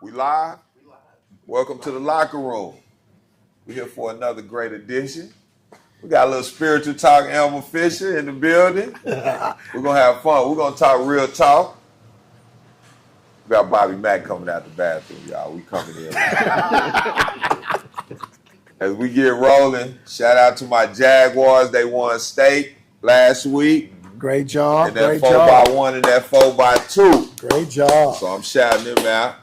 We live? Welcome to the locker room. We're here for another great edition. We got a little spiritual talk, Elmer Fisher in the building. We're going to have fun. We're going to talk real talk. We got Bobby Mack coming out the bathroom, y'all. We coming in. As we get rolling, shout out to my Jaguars. They won state last week. Great job. And that 4x1 and that 4x2. Great job. So I'm shouting him out.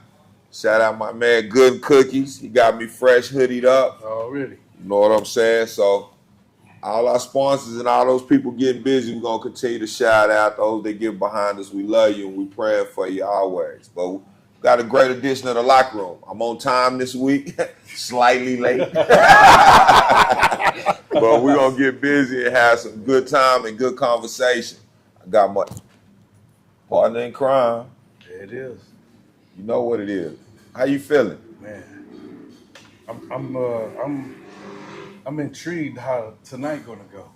Shout out my man Good Cookies. He got me fresh hoodied up. Already. You know what I'm saying? So all our sponsors and all those people getting busy, we're going to continue to shout out those that get behind us. We love you and we praying for you always. But we got a great edition of the locker room. I'm on time this week. Slightly late. But we're going to get busy and have some good time and good conversation. I got my partner in crime. There it is. You know what it is. How you feeling? Man, I'm intrigued how tonight gonna go.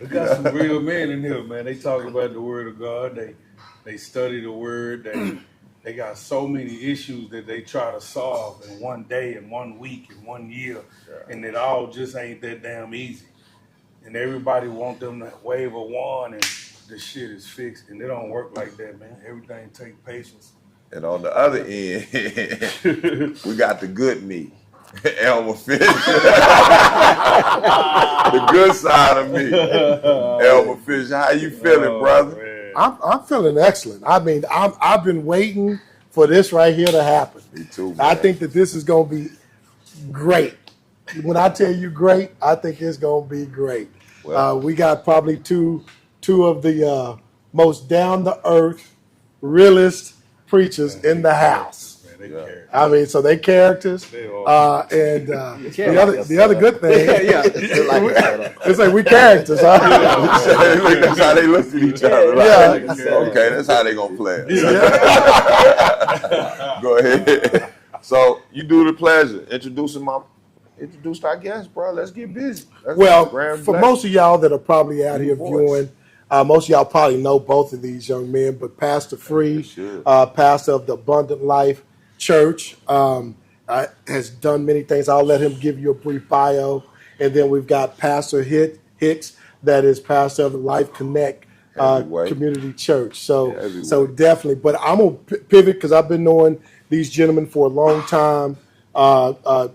We got some real men in here, man. They talk about the word of God. They study the word. They got so many issues that they try to solve in one day, in 1 week, in 1 year, and it all just ain't that damn easy. And everybody want them to wave a wand and the shit is fixed, and it don't work like that, man. Everything takes patience. And on the other end, we got the good me, Elmer Fisher. The good side of me, Elmer Fisher. How you feeling, brother? Man. I'm feeling excellent. I mean, I've been waiting for this right here to happen. Me too, man. I think that this is going to be great. When I tell you great, I think it's going to be great. Well, We got probably two of the most down-to-earth, realist preachers in the house. Man, they care. I mean, so they characters. They are. And the other good thing, it's like we characters. Huh? that's how they look at each other. Like, okay, that's how they gonna play it. Go ahead. So you do the pleasure introduce our guest, bro. Let's get busy. Well, for most of y'all that are probably out here viewing, most of y'all probably know both of these young men, but Pastor Free, pastor of the Abundant Life Church, has done many things. I'll let him give you a brief bio. And then we've got Pastor Hicks, that is pastor of the Life Connect Community Church. So definitely. But I'm going to pivot because I've been knowing these gentlemen for a long time,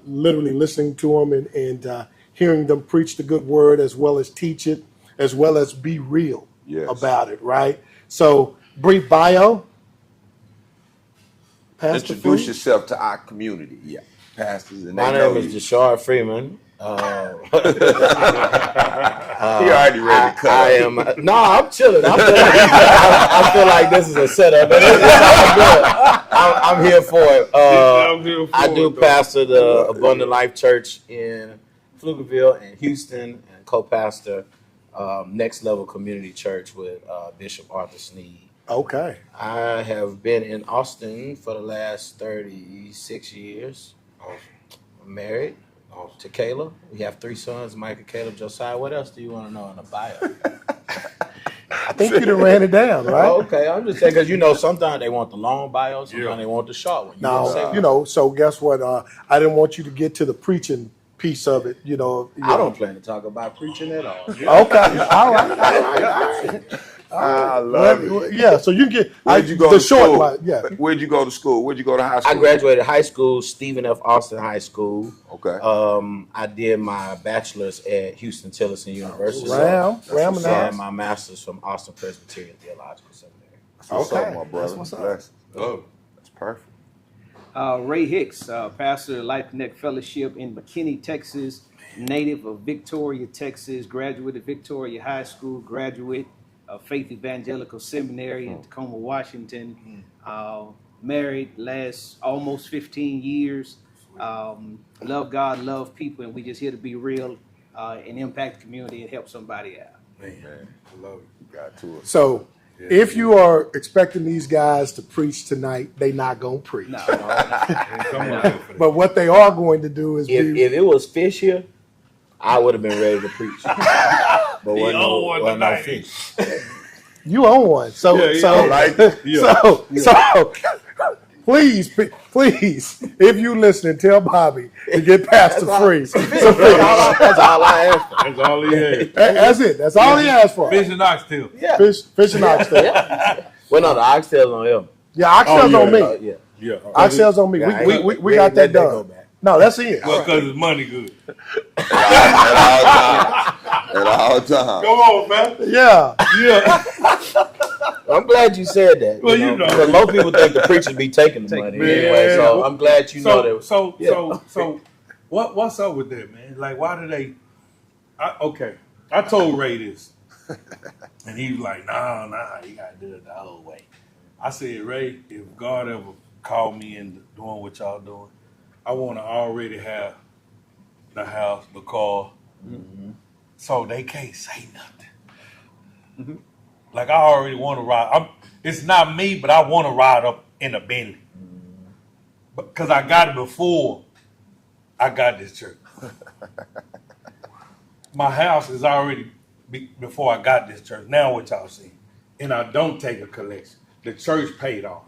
literally listening to them and hearing them preach the good word as well as teach it, as well as be real about it, right? So, brief bio. Pastor Introduce Free. yourself to our community. Yeah, pastors. And My name is Jashar Freeman. He already ready to cut. I'm chilling. I feel like this is a setup. I'm here for it. I do pastor the Abundant Life Church in Pflugerville and Houston, and co-pastor Next Level Community Church with Bishop Arthur Sneed. Okay. I have been in Austin for the last 36 years. I'm married to Kayla. We have 3 sons, Micah, Caleb, Josiah. What else do you want to know in the bio? I think you done ran it down, right? Okay, I'm just saying, because, sometimes they want the long bio, sometimes they want the short one. So guess what? I didn't want you to get to the preaching piece of it, I don't plan to talk about preaching at all. Okay. All right. I love it. Yeah, so you get Where'd you go the to short school? one. Yeah. Where'd you go to school? Where'd you go to high school? I graduated high school, Stephen F. Austin High School. Okay. I did my bachelor's at Houston Tillerson University. And my master's from Austin Presbyterian Theological Seminary. That's what's up, my brother. That's what's up. Bless. Oh, that's perfect. Ray Hicks, pastor of Life Connect Fellowship in McKinney, Texas, native of Victoria, Texas, graduate of Victoria High School, graduate of Faith Evangelical Seminary in Tacoma, Washington. Married last almost 15 years. Love God, love people, and we just here to be real and impact the community and help somebody out. Man, I love it. Got to it. So if you are expecting these guys to preach tonight, they not gonna preach. No. But what they are going to do is If it was fish here, I would have been ready to preach. But wasn't no fish. you own one. So Please, if you listening, tell Bobby to get Pastor Free. That's all I asked for. That's all he had. That's it. That's all he asked for. Fish and oxtail. Yeah. Fish and oxtail. Yeah. Well, no, the oxtail's on him. Yeah, oxtail's on me. Yeah. Yeah. Oxtail's on me. We got that done. No, that's it. Well, because it's money good. At all times. Come on, man. Yeah. Yeah. I'm glad you said that. Well, you know. Because most people think the preachers be taking the money anyway. So I'm glad you know that. So what's up with that, man? Like, why do they? Okay, I told Ray this, and he was like, "Nah, you gotta do it the whole way." I said, Ray, if God ever called me into doing what y'all doing, I want to already have the house, the car, so they can't say nothing. Mm-hmm. Like, I already want to ride. It's not me, but I want to ride up in a Bentley. Because I got it before I got this church. My house is already before I got this church. Now what y'all see. And I don't take a collection. The church paid off.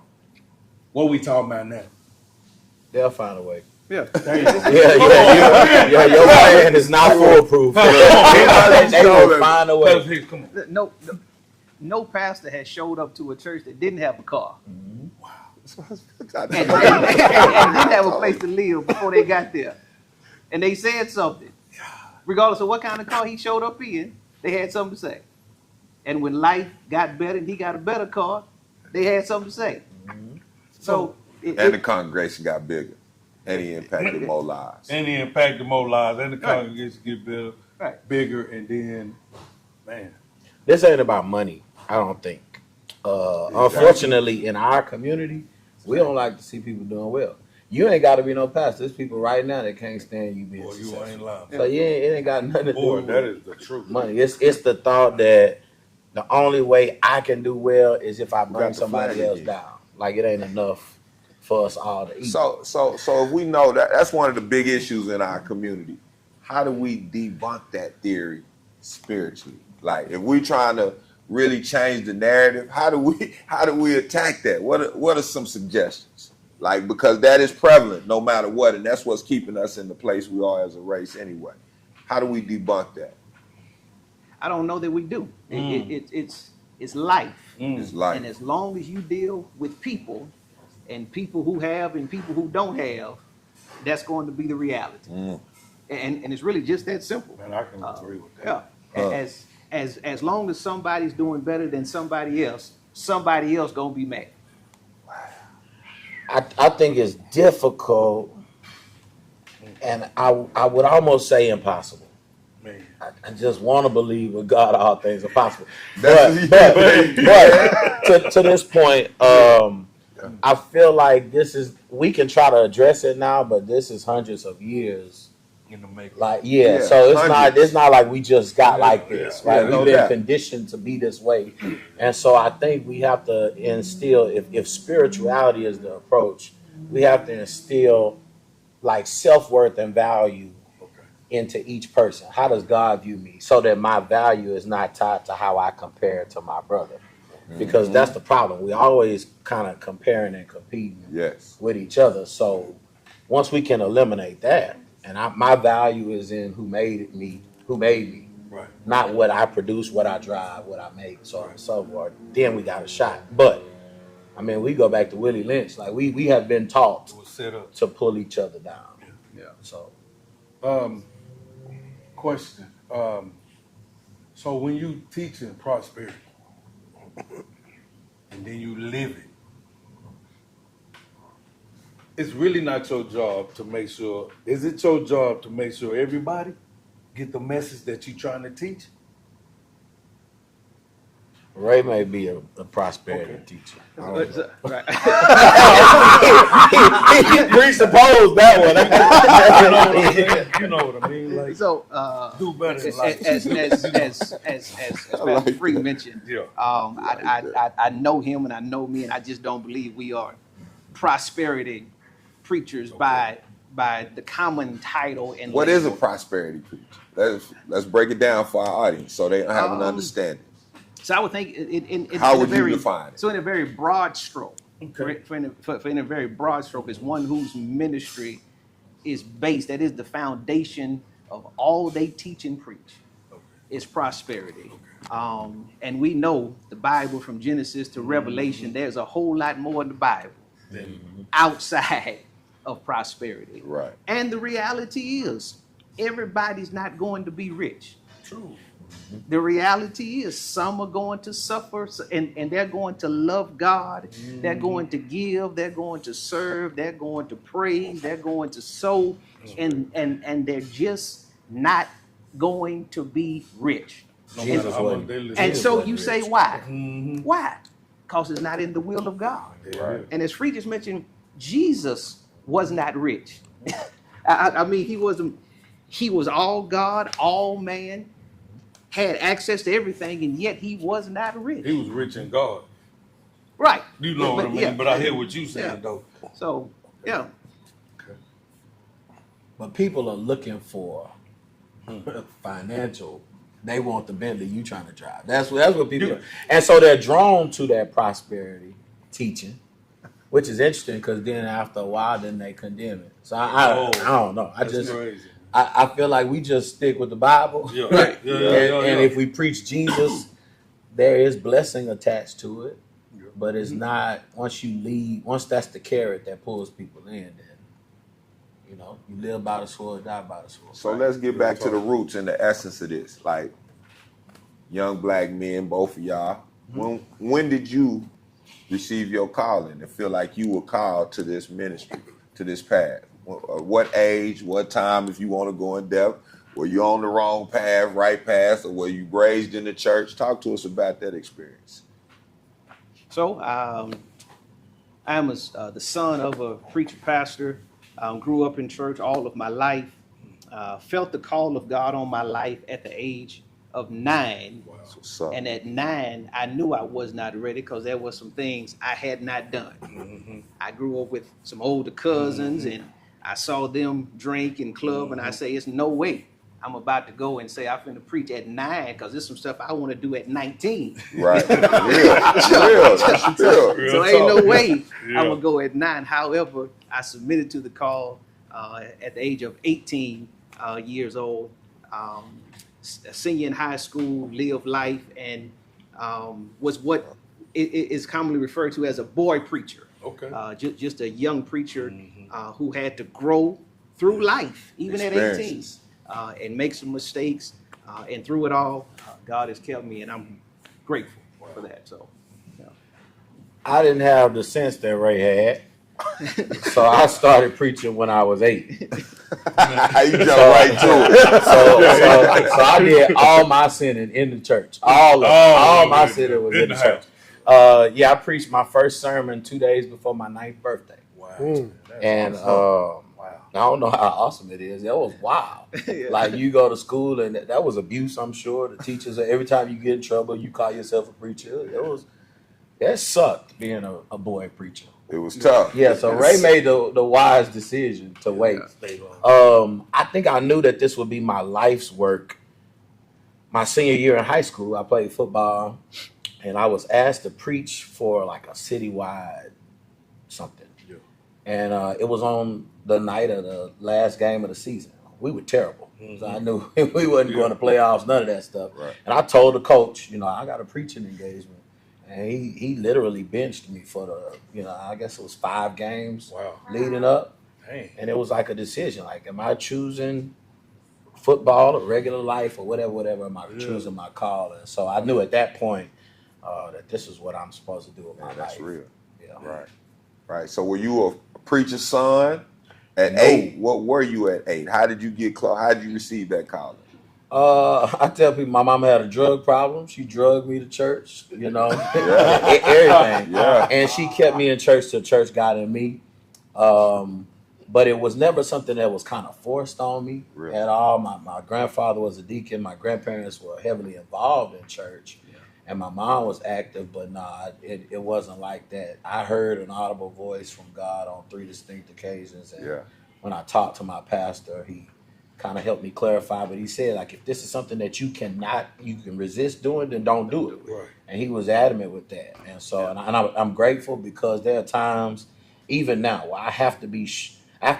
What we talking about now? They'll find a way. Yeah. Your plan is not foolproof. They will find a way. Come on. No pastor has showed up to a church that didn't have a car. Wow. And didn't have a place to live before they got there. And they said something. Regardless of what kind of car he showed up in, they had something to say. And when life got better and he got a better car, they had something to say. So the congregation got bigger. And he impacted more lives. And the congregation get bigger, and then, man. This ain't about money, I don't think. Unfortunately, in our community, we don't like to see people doing well. You ain't got to be no pastor. There's people right now that can't stand you being successful. You ain't lying. So it ain't got nothing to do with that is the truth. money. It's the thought that the only way I can do well is if I bring somebody else down. Like, it ain't enough for us all to eat. So if we know that's one of the big issues in our community. How do we debunk that theory spiritually? Like, if we're trying to really change the narrative, how do we attack that? What are some suggestions? Like, because that is prevalent no matter what, and that's what's keeping us in the place we are as a race anyway. How do we debunk that? I don't know that we do. It's life. It's life. And as long as you deal with people, and people who have and people who don't have, that's going to be the reality. And it's really just that simple. Man, I can agree with that. Yeah. As long as somebody's doing better than somebody else gonna be mad. I think it's difficult, and I would almost say impossible. Man. I just want to believe with God all things are possible. That's But to this point, I feel like we can try to address it now, but this is hundreds of years in the making. Like, so it's not like we just got like this, right? Yeah, We've been conditioned to be this way. And so I think we have to instill, if spirituality is the approach, we have to instill like self-worth and value into each person. How does God view me? So that my value is not tied to how I compare to my brother. Because that's the problem. We always kind of comparing and competing with each other. So once we can eliminate that, and my value is in who made me, right? Not what I produce, what I drive, what I make, so on and so forth. Then we got a shot. But I mean, we go back to Willie Lynch. Like we have been taught to pull each other down. Yeah. So, question. So when you teaching prosperity, and then you live it, it's really not your job to make sure. Is it your job to make sure everybody get the message that you're trying to teach? Ray may be a prosperity teacher. Right. He presupposed that one. You know what I mean? Like, so do better in life. As Pastor Free mentioned, I know him and I know me, and I just don't believe we are prosperity preachers by the common title. And what is a prosperity preacher? Let's break it down for our audience so they have an understanding. So I would think in how in would a very, you define it? So in a very broad stroke, For in a very broad stroke, is one whose ministry is based, that is the foundation of all they teach and preach, is prosperity. And we know the Bible from Genesis to Revelation, there's a whole lot more in the Bible outside of prosperity. Right. And the reality is, everybody's not going to be rich. True. The reality is some are going to suffer and they're going to love God. They're going to give. They're going to serve. They're going to praise. They're going to sow. And they're just not going to be rich. And so you say, why? Why? Because it's not in the will of God. Right. And as Free just mentioned, Jesus was not rich. I mean, he was all God, all man, had access to everything, and yet he was not rich. He was rich in God. Right. You know what I mean? Yeah. But I hear what you saying, Yeah. though. So, yeah. But people are looking for financial. They want the Bentley you trying to drive. That's what people are. And so they're drawn to that prosperity teaching, which is interesting because then after a while, then they condemn it. So I don't know. That's crazy. I feel like we just stick with the Bible. Yeah. Right. And if we preach Jesus, there is blessing attached to it. But it's not, once that's the carrot that pulls people in, then, you live by the sword, die by the sword. So let's get back to the roots and the essence of this. Like, young black men, both of y'all, when did you receive your calling and feel like you were called to this ministry, to this path? What age, what time, if you want to go in depth? Were you on the wrong path, right path, or were you raised in the church? Talk to us about that experience. So, I'm the son of a preacher pastor. Grew up in church all of my life. Felt the call of God on my life at the age of 9. Wow. And at 9, I knew I was not ready because there were some things I had not done. I grew up with some older cousins, and I saw them drink and club, and I say, it's no way I'm about to go and say I'm finna preach at 9 because there's some stuff I want to do at 19. Right. Real. So ain't no way I'm gonna go at 9. However, I submitted to the call at the age of 18 years old. Senior in high school, lived life, and was what is commonly referred to as a boy preacher. Okay. Just a young preacher who had to grow through life, even at 18, and make some mistakes. And through it all, God has kept me, and I'm grateful for that. So, I didn't have the sense that Ray had. So I started preaching when I was 8. You jumped right to it. So I did all my sinning in the church. All my sinning was in the church. I preached my first sermon 2 days before my 9th birthday. Wow. And I don't know how awesome it is. That was wild. Like, you go to school and that was abuse, I'm sure. The teachers, every time you get in trouble, you call yourself a preacher. That sucked being a boy preacher. It was tough. Yeah, so Ray made the wise decision to wait. I think I knew that this would be my life's work. My senior year in high school, I played football, and I was asked to preach for like a citywide something. Yeah. And it was on the night of the last game of the season. We were terrible. So I knew we wasn't going to playoffs, none of that stuff. Right. And I told the coach, I got a preaching engagement. And he literally benched me for the, I guess it was 5 games leading up. Dang. And it was like a decision. Like, am I choosing football or regular life or whatever am I choosing my call? And so I knew at that point that this is what I'm supposed to do with my life. That's real. Yeah. Right. So were you a preacher's son at 8? What were you at 8? How did you get close? How did you receive that calling? I tell people my mama had a drug problem. She drugged me to church, everything. Yeah. And she kept me in church till church got in me. But it was never something that was kind of forced on me at all. My grandfather was a deacon. My grandparents were heavily involved in church. And my mom was active, but it wasn't like that. I heard an audible voice from God on 3 distinct occasions. And when I talked to my pastor, he kind of helped me clarify. But he said, like, if this is something that you can resist doing, then don't do it. Right. And he was adamant with that. And so, I'm grateful, because there are times, even now, where I have to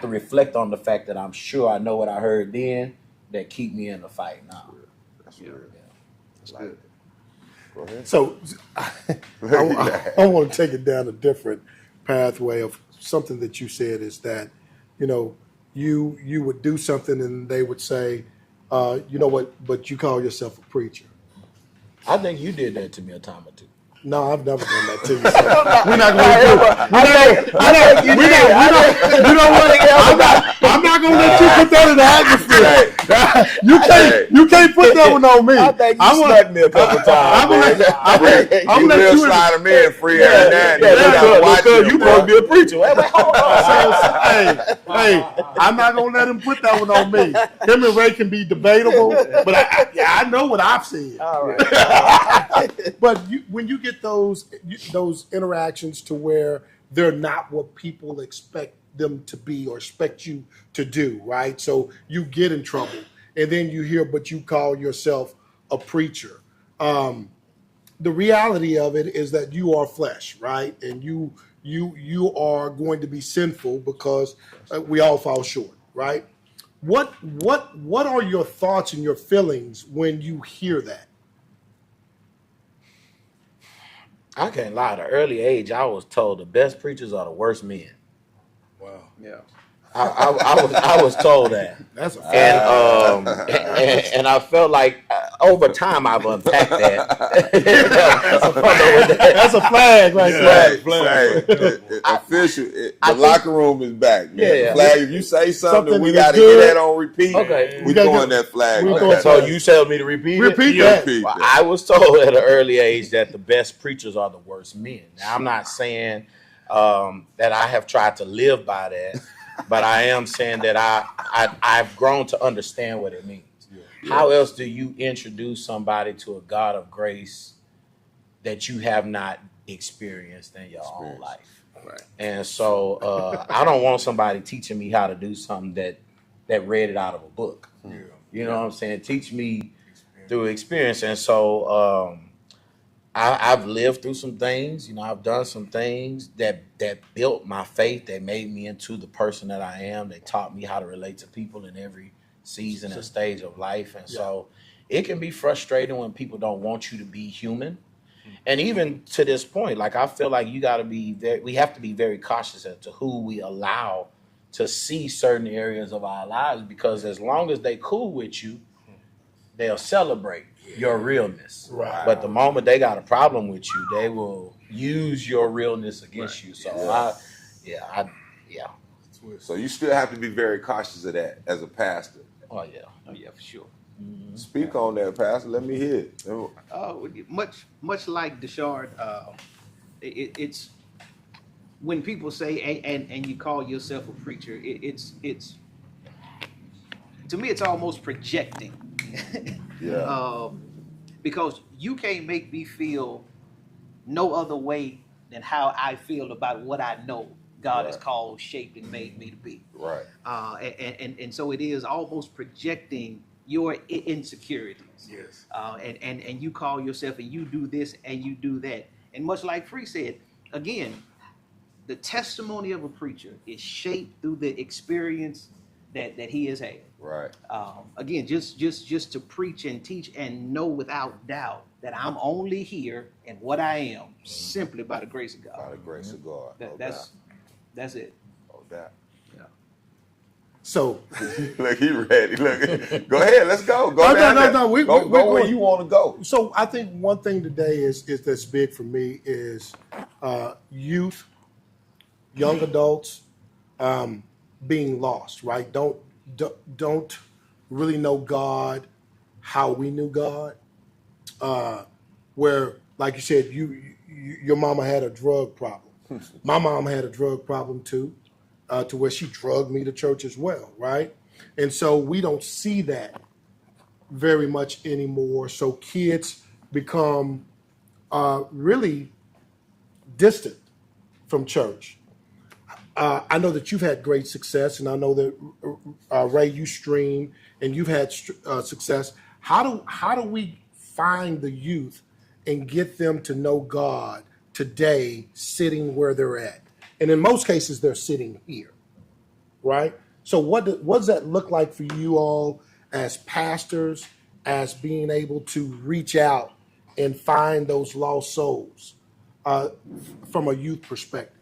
reflect on the fact that I'm sure I know what I heard then that keep me in the fight now. That's real. That's good. Go ahead. So I want to take it down a different pathway of something that you said, is that, you would do something and they would say, you know what, but you call yourself a preacher. I think you did that to me a time or two. No, I've never done that to you. So we're not going to do it. I'm not going to let you put that in the atmosphere. You can't put that one on me. I think you snuck me a couple times. I'm going to let you slide them in free every now and then. Because you supposed to be a preacher. Hold on. Hey, I'm not going to let him put that one on me. Him and Ray can be debatable, but I know what I've said. All right. But when you get those interactions to where they're not what people expect them to be or expect you to do, right? So you get in trouble, and then you hear, but you call yourself a preacher. The reality of it is that you are flesh, right? And you are going to be sinful, because we all fall short, right? What are your thoughts and your feelings when you hear that? I can't lie. At an early age, I was told the best preachers are the worst men. Wow. Yeah. I was told that. That's a fact. And I felt like over time I've unpacked that. That's a flag right there. Flag. Official. The locker room is back. Man. Yeah. The flag. If you say something we that got to is get that on repeat. Okay. We throwing that flag. We So you tell me to repeat it? Repeat that. Well, I was told at an early age that the best preachers are the worst men. Now, I'm not saying that I have tried to live by that, but I am saying that I've grown to understand what it means. Yeah. How else do you introduce somebody to a God of grace that you have not experienced in your own life? Right. And so I don't want somebody teaching me how to do something that read it out of a book. Yeah. You know what I'm saying? Teach me through experience. And so I've lived through some things, I've done some things that built my faith, that made me into the person that I am, that taught me how to relate to people in every season and stage of life. And so it can be frustrating when people don't want you to be human. And even to this point, like, I feel like we have to be very cautious as to who we allow to see certain areas of our lives, because as long as they cool with you, they'll celebrate your realness. Right. But the moment they got a problem with you, they will use your realness against you. So I. So you still have to be very cautious of that as a pastor. Oh yeah, for sure. Mm-hmm. Speak on that, Pastor. Let me hear it. Much like Deshard, it's when people say and you call yourself a preacher, it's to me it's almost projecting. Yeah. Because you can't make me feel no other way than how I feel about what I know God has called, shaped, and made me to be. Right. And so it is almost projecting your insecurities. Yes. And you call yourself and you do this and you do that. And much like Free said, again, the testimony of a preacher is shaped through the experience that he has had. Right. Again, just to preach and teach and know without doubt that I'm only here and what I am simply by the grace of God. By the grace of God. That's it. Oh, that. Yeah. So look, he ready. Look, go ahead. Let's go. Go where you want to go. So I think one thing today is that's big for me is youth, young adults, being lost. Right? Don't really know God how we knew God. Where, like you said, your mama had a drug problem. My mom had a drug problem too, to where she drugged me to church as well, right? And so we don't see that very much anymore. So kids become really distant from church. I know that you've had great success, and I know that Ray, you stream and you've had success. How do we find the youth and get them to know God today, sitting where they're at? And in most cases, they're sitting here, right? So what does that look like for you all as pastors, as being able to reach out and find those lost souls from a youth perspective?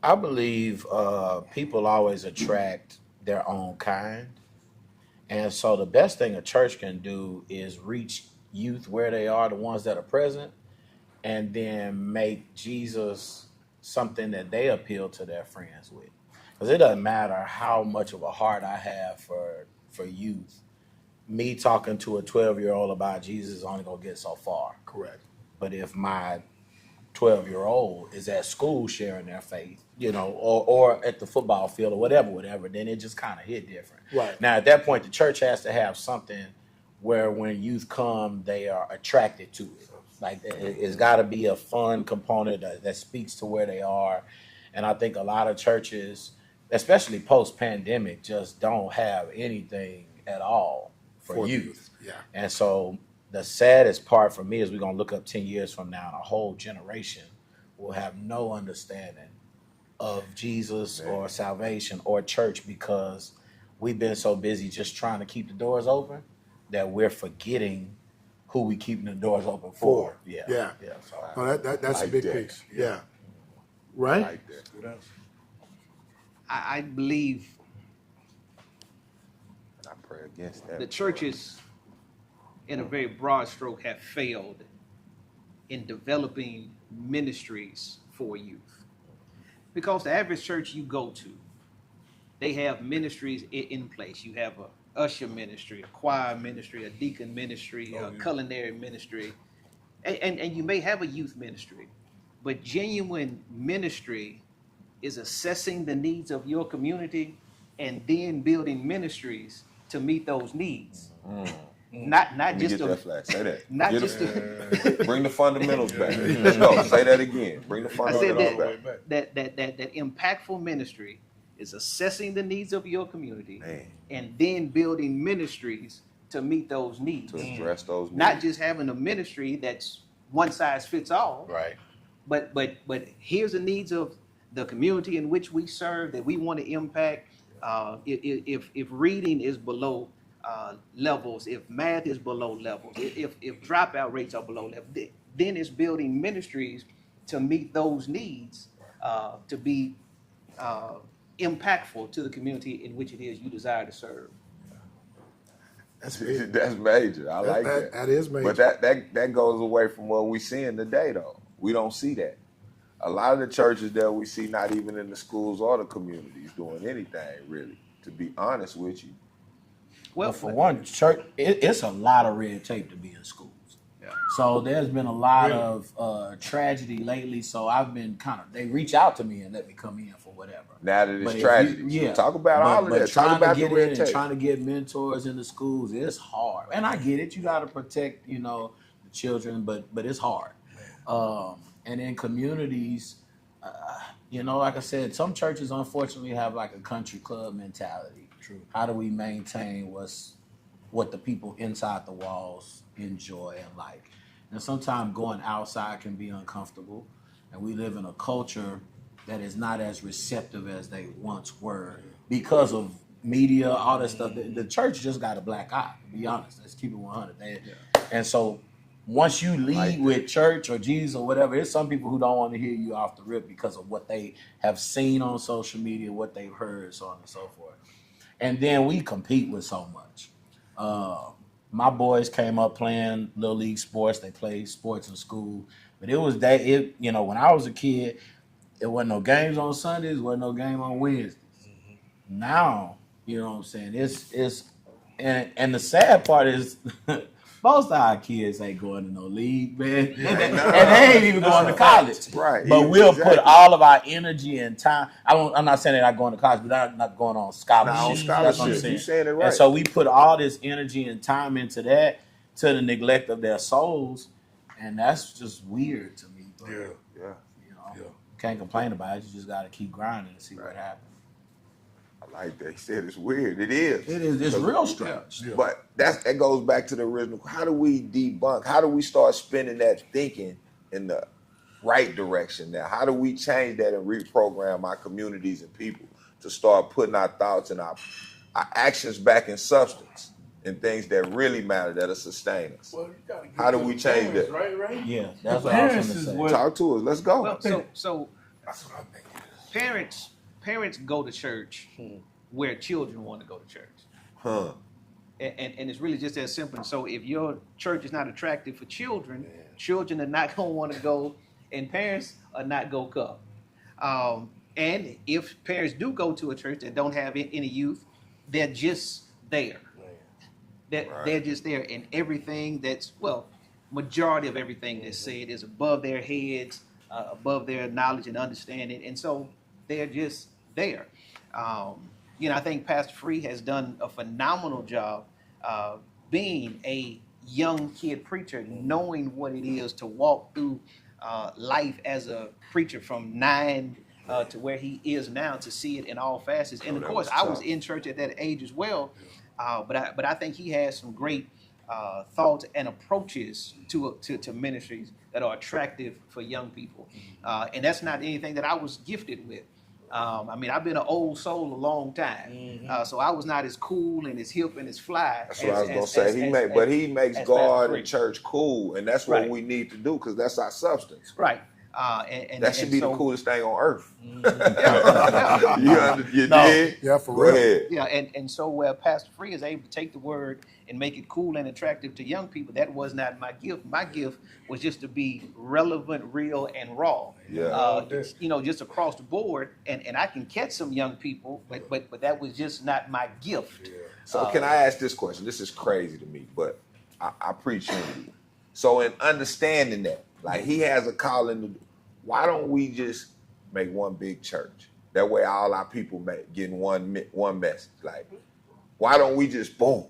I believe people always attract their own kind. And so the best thing a church can do is reach youth where they are, the ones that are present, and then make Jesus something that they appeal to their friends with. Because it doesn't matter how much of a heart I have for youth. Me talking to a 12-year-old about Jesus is only going to get so far. Correct. But if my 12-year-old is at school sharing their faith, or at the football field or whatever, then it just kind of hit different. Right. Now, at that point, the church has to have something where when youth come, they are attracted to it. Like, it's got to be a fun component that speaks to where they are. And I think a lot of churches, especially post-pandemic, just don't have anything at all for youth. Yeah. And so the saddest part for me is we're going to look up 10 years from now and a whole generation will have no understanding of Jesus or salvation or church because we've been so busy just trying to keep the doors open that we're forgetting who we keeping the doors open for. Yeah. So, oh, that's a big piece. Yeah. Right? Like that. I believe And I pray against that. the churches, in a very broad stroke, have failed in developing ministries for youth. Because the average church you go to, they have ministries in place. You have a usher ministry, a choir ministry, a deacon ministry, a culinary ministry, and you may have a youth ministry, but genuine ministry is assessing the needs of your community and then building ministries to meet those needs. Not just get that flag. Say that. Not Get just bring the fundamentals back. Let's go. Say that again. Bring the I fundamentals said back. that impactful ministry is assessing the needs of your community Man. and then building ministries to meet those needs. To address those needs. Not just having a ministry that's one size fits all, Right. but here's the needs of the community in which we serve that we want to impact. If reading is below levels, if math is below levels, if dropout rates are below level, then it's building ministries to meet those needs, to be impactful to the community in which it is you desire to serve. That's big. That's major. I like that. That is major. But that goes away from what we seeing today, though. We don't see that. A lot of the churches that we see, not even in the schools or the communities, doing anything really. To be honest with you. Well, for one, church, it's a lot of red tape to be in schools. Yeah. So there's been a lot of tragedy lately. So I've been they reach out to me and let me come in for whatever. Now that it's But if tragedy. you- So talk about all of that. Talk about the red tape. Trying to get mentors in the schools, it's hard. And I get it. You got to protect, the children, but it's hard. And in communities, like I said, some churches unfortunately have like a country club mentality. True. How do we maintain what the people inside the walls enjoy and like? And sometimes going outside can be uncomfortable. And we live in a culture that is not as receptive as they once were because of media, all that stuff. The church just got a black eye, to be honest. Let's keep it 100. And so once you lead with church or Jesus or whatever, there's some people who don't want to hear you off the rip because of what they have seen on social media, what they've heard, so on and so forth. And then we compete with so much. My boys came up playing little league sports. They played sports in school. But it was when I was a kid, there wasn't no games on Sundays, wasn't no game on Wednesdays. Now, you know what I'm saying? It's and the sad part is most of our kids ain't going to no league, man. And they ain't even going to college. Right. But we'll put all of our energy and time. I'm not saying they're not going to college, but they're not going on scholarship. That's what I'm saying. You're saying it right. And so we put all this energy and time into that to the neglect of their souls. And that's just weird to me. But, Yeah. Yeah. can't complain about it. You just got to keep grinding and see what happens. I like that. He said it's weird. It is. It is. It's real strange. Yeah. But that goes back to the original. How do we debunk? How do we start spinning that thinking in the right direction now? How do we change that and reprogram our communities and people to start putting our thoughts and our actions back in substance and things that really matter, that'll sustain us? Well, you gotta get How do to we the change parents, that? Right? Yeah, that's what I was Parents going to is say. what- Talk to us. Let's go. Well, so That's what I think it is. parents go to church where children want to go to church. Huh. And it's really just that simple. So if your church is not attractive for children, children are not going to want to go, and parents are not going to come. And if parents do go to a church that don't have any youth, they're just there. They're just there, and everything majority of everything that's said is above their heads, above their knowledge and understanding, and so they're just there. I think Pastor Free has done a phenomenal job being a young kid preacher, knowing what it is to walk through life as a preacher from 9 to where he is now, to see it in all facets. And of course, I was in church at that age as well, but I think he has some great thoughts and approaches to ministries that are attractive for young people, and that's not anything that I was gifted with. I've been an old soul a long time, so I was not as cool and as hip and as fly. That's what I was gonna say. He makes God and church cool, and that's what we need to do, because that's our substance. Right. That should be the coolest thing on earth. You No. did? Yeah, for Go real. ahead. Yeah, and so where Pastor Free is able to take the word and make it cool and attractive to young people, that was not my gift. My gift was just to be relevant, real, and raw. Yeah. Just across the board, and I can catch some young people, but that was just not my gift. So can I ask this question? This is crazy to me, but I preach unity. So in understanding that, like, he has a calling to do, why don't we just make one big church? That way all our people getting one message. Like, why don't we just boom?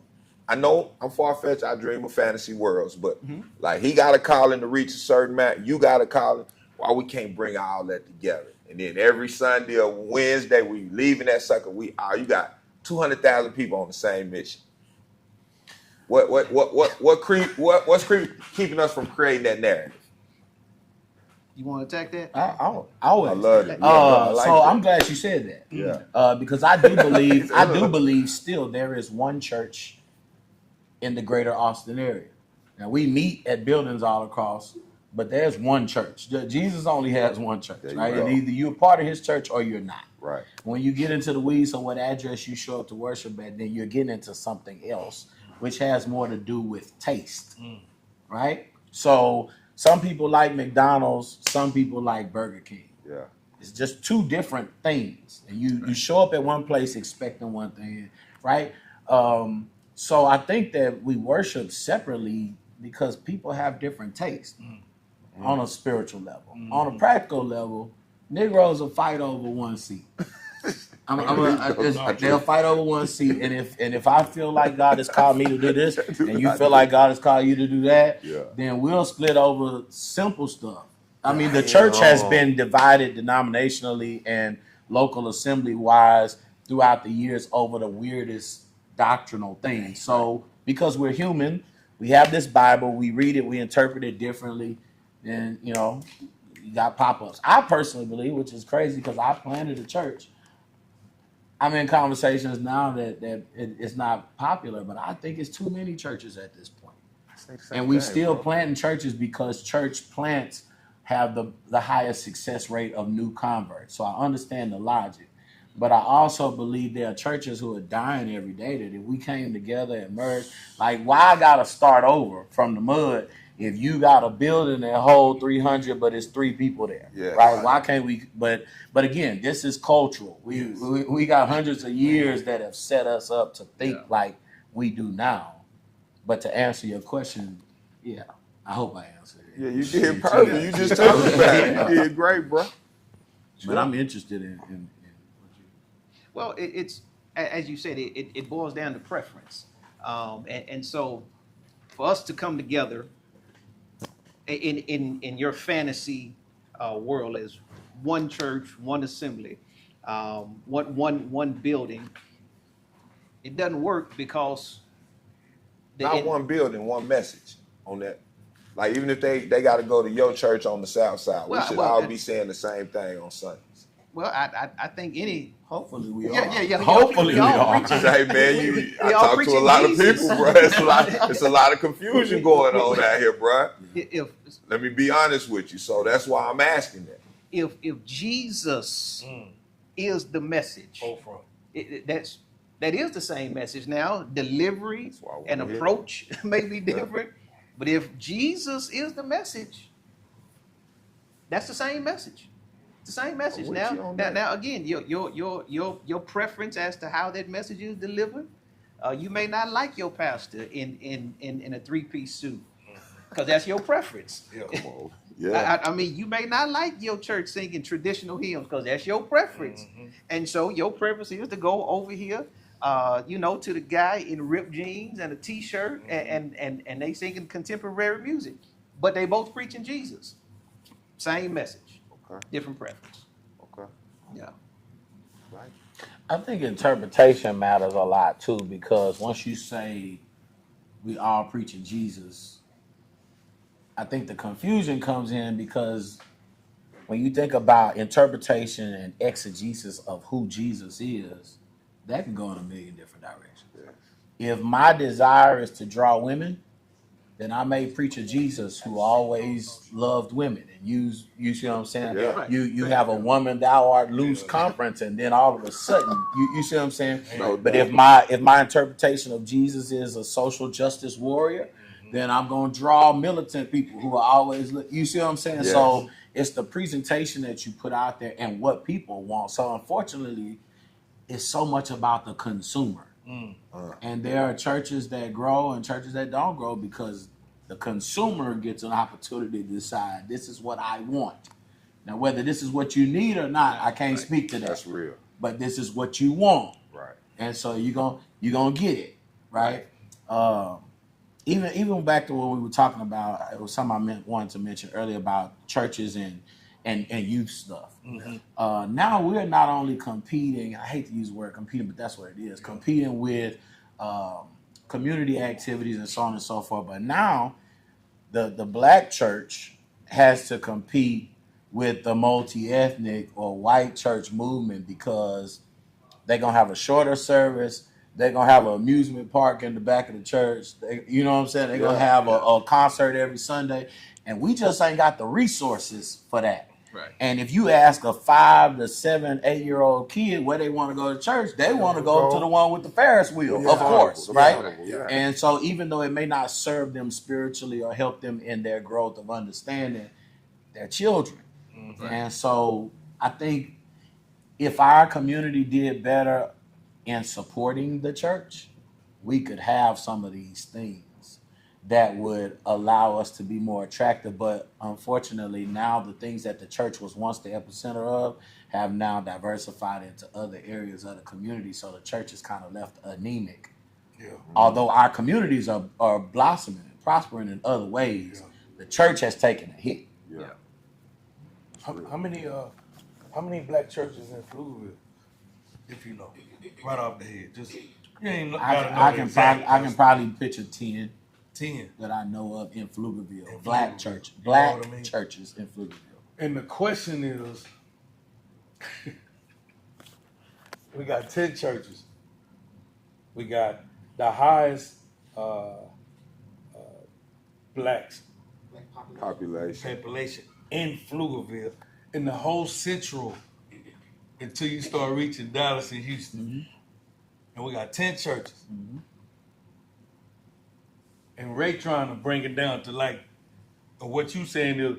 I know I'm far-fetched, I dream of fantasy worlds, but like, he got a calling to reach a certain amount, you got a calling. Why we can't bring all that together? And then every Sunday or Wednesday, we leaving that sucker, you got 200,000 people on the same mission. What's keeping us from creating that narrative? You want to attack that? I I love it. I'm glad you said that. Yeah. Because I do believe still there is one church in the greater Austin area. Now, we meet at buildings all across, but there's one church. Jesus only has one church, right? And either you're a part of his church or you're not. Right. When you get into the weeds of what address you show up to worship at, then you're getting into something else, which has more to do with taste, right? So some people like McDonald's, some people like Burger King. Yeah. It's just two different things. And you show up at one place expecting one thing, right? So I think that we worship separately because people have different tastes on a spiritual level. On a practical level, Negroes will fight over one seat. They'll fight over one seat, and if I feel like God has called me to do this, and you feel like God has called you to do that, then we'll split over simple stuff. I mean, the church has been divided denominationally and local assembly wise throughout the years over the weirdest doctrinal things. So because we're human, we have this Bible, we read it, we interpret it differently, and you got pop-ups. I personally believe, which is crazy because I planted a church, I'm in conversations now that it's not popular, but I think it's too many churches at this point. And we still planting churches because church plants have the highest success rate of new converts. So I understand the logic. But I also believe there are churches who are dying every day that if we came together and merged, like, why I got to start over from the mud if you got a building that hold 300, but it's 3 people there, right? Why can't we? But again, this is cultural. We got hundreds of years that have set us up to think like we do now. But to answer your question, I hope I answered it. Yeah, you did perfect. You just talked about it. You did great, bro. But I'm interested in what you. Well, it's as you said, it boils down to preference, and so for us to come together in your fantasy world, as one church, one assembly, one building. It doesn't work because Not one building, one message on that. Like even if they got to go to your church on the south side, we should all be saying the same thing on Sundays. Well, I think any. Hopefully we are. Yeah. Hopefully we are. Hey man, I talk to a lot of people, bro. It's a lot of confusion going on out here, bro. Let me be honest with you. So that's why I'm asking that. If Jesus is the message, that is the same message. Now delivery and approach may be different, but if Jesus is the message, that's the same message. It's the same message. Now again, your preference as to how that message is delivered. You may not like your pastor in a 3-piece suit because that's your preference. Yeah. I mean, you may not like your church singing traditional hymns because that's your preference, and so your preference is to go over here, to the guy in ripped jeans and a T-shirt, and they singing contemporary music, but they both preaching Jesus. Same message. Different preference. Okay. Yeah. Right. I think interpretation matters a lot too, because once you say we all preaching Jesus, I think the confusion comes in because when you think about interpretation and exegesis of who Jesus is, that can go in a million different directions. Yeah. If my desire is to draw women, then I may preach a Jesus who always loved women. And you see what I'm saying? Yeah. Right. You have a woman thou art loose conference, and then all of a sudden, you see what I'm saying? No, but if my interpretation of Jesus is a social justice warrior, then I'm going to draw militant people who are always, you see what I'm saying? Yes. So it's the presentation that you put out there and what people want. So unfortunately, it's so much about the consumer. And there are churches that grow and churches that don't grow because the consumer gets an opportunity to decide this is what I want. Now, whether this is what you need or not, I can't speak to that. That's real. But this is what you want. Right. And so you're gonna get it, right? Even back to what we were talking about, it was something I wanted to mention earlier about churches and youth stuff. Now we're not only competing, I hate to use the word competing, but that's what it is, competing with community activities and so on and so forth. But now the black church has to compete with the multi-ethnic or white church movement because they're going to have a shorter service. They're going to have an amusement park in the back of the church. You know what I'm saying? They're going to have a concert every Sunday. And we just ain't got the resources for that. Right. And if you ask a 5 to 7, 8-year-old kid where they want to go to church, they want to go to the one with the Ferris wheel, of course, right? Yeah. And so even though it may not serve them spiritually or help them in their growth of understanding, they're children. And so I think if our community did better in supporting the church, we could have some of these things that would allow us to be more attractive. But unfortunately, now the things that the church was once the epicenter of have now diversified into other areas of the community. So the church is kind of left anemic. Yeah. Although our communities are blossoming and prospering in other ways, the church has taken a hit. Yeah. How many black churches in Pflugerville, if you know, right off the head? Just you ain't I can probably picture 10 that I know of in Pflugerville. In Black Pflugerville. church, You know black what I mean? churches in Pflugerville. And the question is, we got 10 churches. We got the highest black population in Pflugerville, in the whole central, until you start reaching Dallas and Houston. And we got 10 churches. And Ray trying to bring it down to like what you saying is,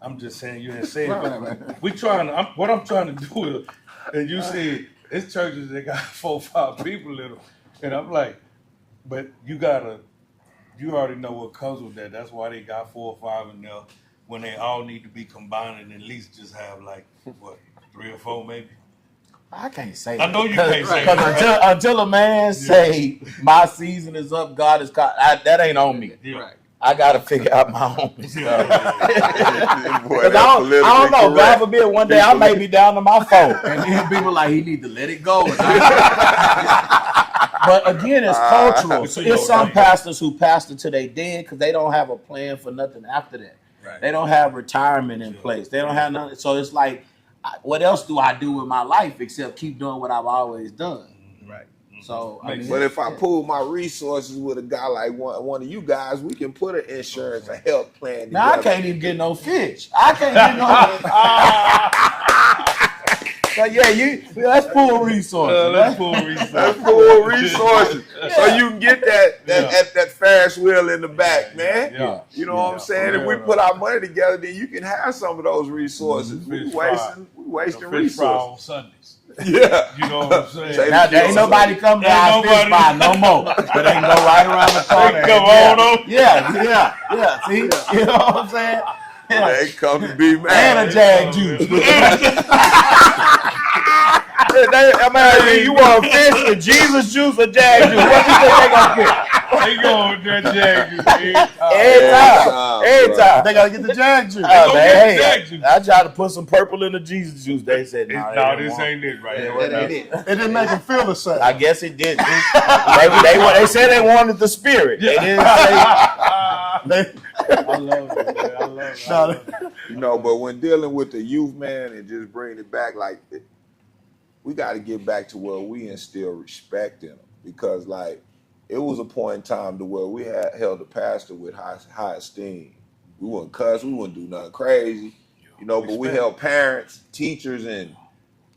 I'm just saying you didn't say it. Right. We trying to. What I'm trying to do is, and you see, it's churches that got 4 or 5 people in them, and I'm like, but you already know what comes with that. That's why they got 4 or 5 in there when they all need to be combined and at least just have like what 3 or 4 maybe. I can't say I know you can't say because that. until a man say my season is up, God is caught. That ain't on me. Yeah. I got to figure out my own stuff. Boy, I don't know. God forbid one day I may be down to my phone. And then people like, he need to let it go. But again, it's cultural. It's some pastors who pastor till they dead because they don't have a plan for nothing after that. Right. They don't have retirement in place. They don't have nothing. So it's like, what else do I do with my life except keep doing what I've always done? Right. So, I mean, but if I pool my resources with a guy like one of you guys, we can put an insurance, a health plan together. Now I can't even get no fish. I can't get no. So let's pool resources. Let's pool resources. So you can get that Ferris wheel in the back, man. Yeah. You know what I'm saying? If we put our money together, then you can have some of those resources. We wasting resources. Sundays. Yeah. You know what I'm saying? Now, there ain't nobody come to our fish fry no more. But they can go right around the corner. Come on over. Yeah. See? You know what I'm saying? Yeah. They come to be mad. And a Jag juice. You want fish with Jesus juice or Jag juice? What you think they gonna pick? They go with that Jag juice every time. They gotta get the Jag juice. I tried to put some purple in the Jesus juice. They said, no, this ain't it right here. It didn't make them feel the same. I guess it did. They said they wanted the spirit. They didn't say. I love it, man. I love it. You know, but when dealing with the youth, man, and just bringing it back, like, we got to get back to where we instill respect in them, because like it was a point in time to where we had held the pastor with high esteem. We wouldn't cuss, we wouldn't do nothing crazy, you know, but we held parents, teachers, and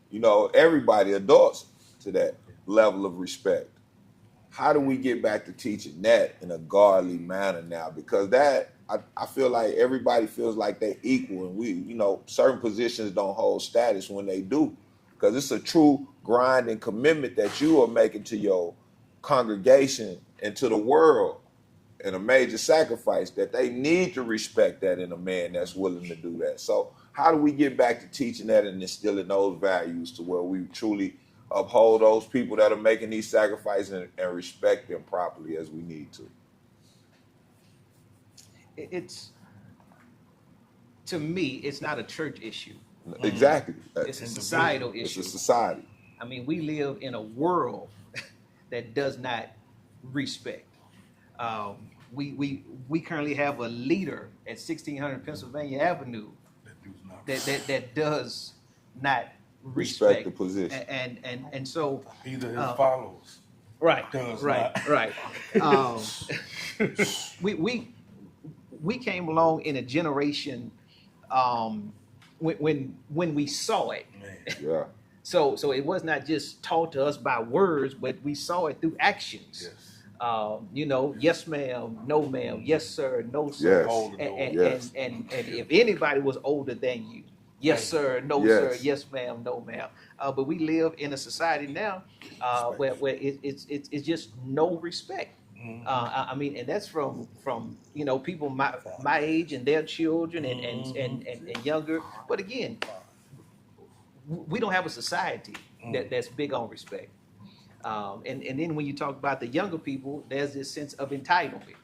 you know, everybody, adults, to that level of respect. How do we get back to teaching that in a godly manner now? Because that, I feel like everybody feels like they're equal, and we, you know, certain positions don't hold status when they do. Because it's a true grind and commitment that you are making to your congregation and to the world, and a major sacrifice that they need to respect that in a man that's willing to do that. So how do we get back to teaching that and instilling those values to where we truly uphold those people that are making these sacrifices and respect them properly as we need to? To me, it's not a church issue. Exactly. It's a societal issue. It's a society. I mean, we live in a world that does not respect. We currently have a leader at 1600 Pennsylvania Avenue that does not respect the position. And so either his followers. Right. Does right. We came along in a generation when we saw it. Yeah. So it was not just taught to us by words, but we saw it through actions. Yes. You know, yes ma'am, no ma'am, yes sir, no sir. Yes. And if anybody was older than you, yes sir, no sir, yes ma'am, no ma'am. But we live in a society now where it's just no respect. I mean, and that's from you know, people my age and their children and younger. But again, we don't have a society that's big on respect. And then when you talk about the younger people, there's this sense of entitlement.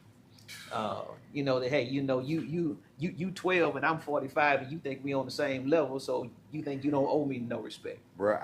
You know that, hey, you know, you 12 and I'm 45 and you think we on the same level, so you think you don't owe me no respect. Bro,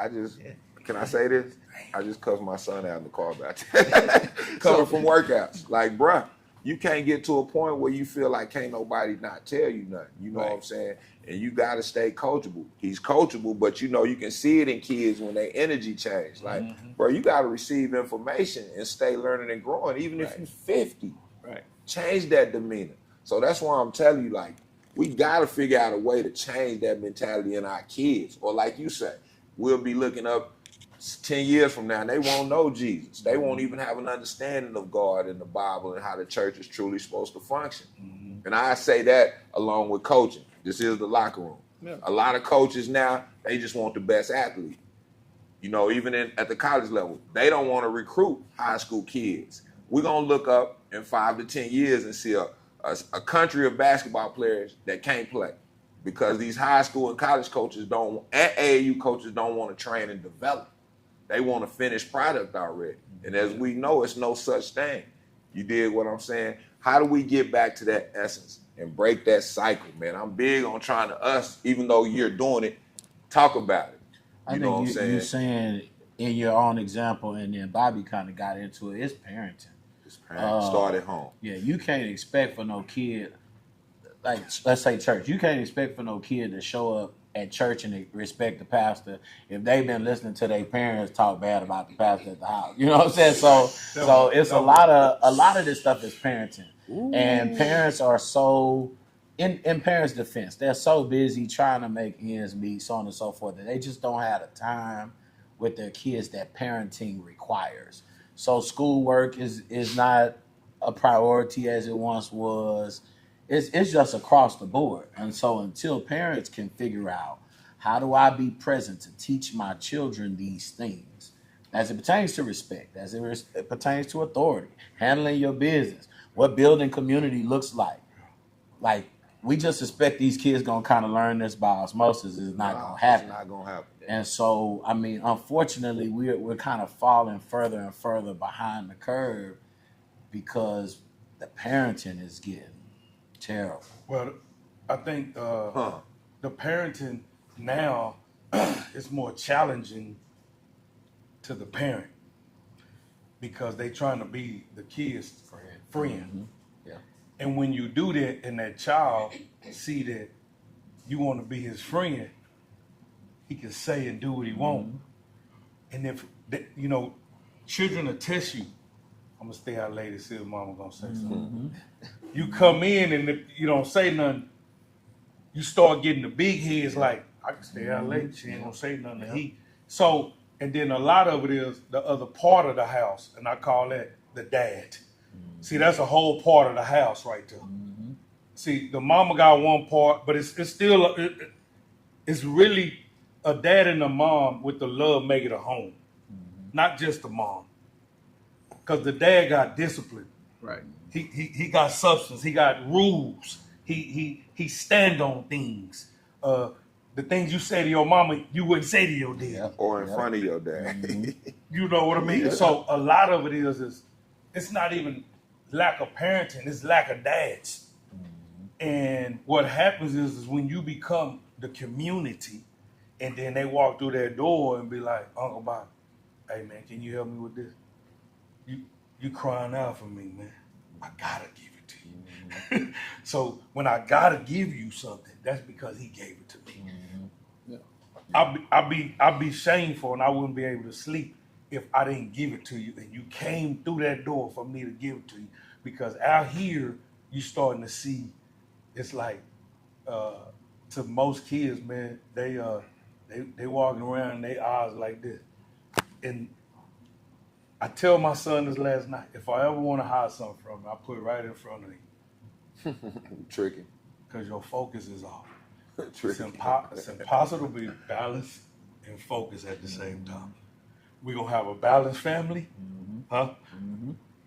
can I say this? I just cussed my son out in the car about that. Coming from workouts. Like, bruh, you can't get to a point where you feel like can't nobody not tell you nothing. You know what I'm saying? And you got to stay coachable. He's coachable, but you know, you can see it in kids when their energy change. Like, bro, you got to receive information and stay learning and growing, even if you're 50. Right. Change that demeanor. So that's why I'm telling you, like, we got to figure out a way to change that mentality in our kids. Or like you said, we'll be looking up 10 years from now and they won't know Jesus. They won't even have an understanding of God and the Bible and how the church is truly supposed to function. And I say that along with coaching. This is the locker room. Yeah. A lot of coaches now, they just want the best athlete. You know, even at the college level, they don't want to recruit high school kids. We're going to look up in 5 to 10 years and see a country of basketball players that can't play because these high school and college coaches and AAU coaches don't want to train and develop. They want a finished product already. And as we know, it's no such thing. You dig what I'm saying? How do we get back to that essence and break that cycle, man? I'm big on trying to even though you're doing it, talk about it. I think you're saying in your own example, and then Bobby kind of got into it. It's parenting. Start at home. Yeah, you can't expect for no kid, like let's say church. You can't expect for no kid to show up at church and they respect the pastor if they've been listening to their parents talk bad about the pastor at the house. You know what I'm saying? So it's a lot of this stuff is parenting. Ooh. And parents are so in parents' defense, they're so busy trying to make ends meet, so on and so forth, that they just don't have the time with their kids that parenting requires. So schoolwork is not a priority as it once was. It's just across the board. And so until parents can figure out how do I be present to teach my children these things as it pertains to respect, as it pertains to authority, handling your business, what building community looks like. Like, we just expect these kids going to kind of learn this by osmosis. It's not going to happen. It's not going to happen. And so, I mean, unfortunately, we're kind of falling further and further behind the curve because the parenting is getting terrible. Well, I think the parenting now is more challenging to the parent because they trying to be the kid's friend. Mm-hmm. Yeah. And when you do that and that child see that you want to be his friend, he can say and do what he wants. And if, children will test you. I'm going to stay out late and see if mama going to say something. You come in and if you don't say nothing, you start getting the big heads like, I can stay out late. She ain't going to say nothing to he. So, and then a lot of it is the other part of the house, and I call that the dad. See, that's a whole part of the house right there. See, the mama got one part, but it's still, it's really a dad and a mom with the love make it a home. Not just the mom. Because the dad got discipline. Right. He got substance. He got rules. He stand on things. The things you say to your mama, you wouldn't say to your dad. Or in front of your dad. You know what I mean? So a lot of it is it's not even lack of parenting, it's lack of dads. And what happens is when you become the community and then they walk through that door and be like, Uncle Bob, hey man, can you help me with this? You crying out for me, man. I gotta give it to you. So when I gotta give you something, that's because he gave it to me. I'd be shameful and I wouldn't be able to sleep if I didn't give it to you and you came through that door for me to give it to you. Because out here, you starting to see, it's like, to most kids, man, they walking around and they eyes like this. And I tell my son this last night, if I ever want to hide something from him, I put it right in front of him. Tricky. Because your focus is off. Tricky. It's impossible to be balanced and focused at the same time. We're going to have a balanced family, huh?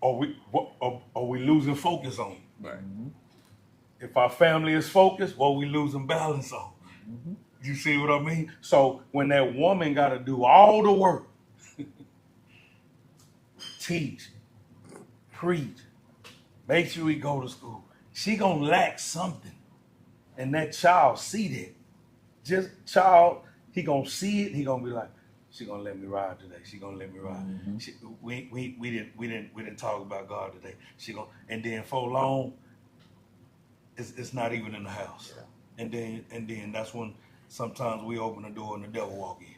Or we losing focus on? Right. If our family is focused, what we losing balance on? You see what I mean? So when that woman got to do all the work, teach, preach, make sure he go to school, she gonna lack something. And that child see that. He gonna see it, he gonna be like, she gonna let me ride today. She gonna let me ride. We didn't talk about God today. She gonna, and then for long, it's not even in the house. And then that's when sometimes we open the door and the devil walk in.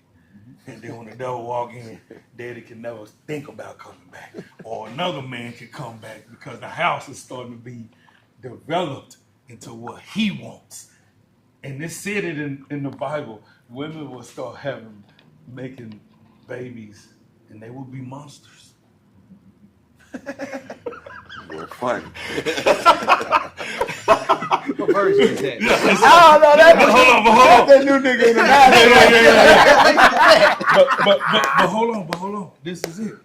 And then when the devil walk in, daddy can never think about coming back. Or another man can come back because the house is starting to be developed into what he wants. And it's said it in the Bible. Women will start making babies and they will be monsters. You're funny. What version is that? I don't know that. Hold on. That new nigga in the But hold on. This is it.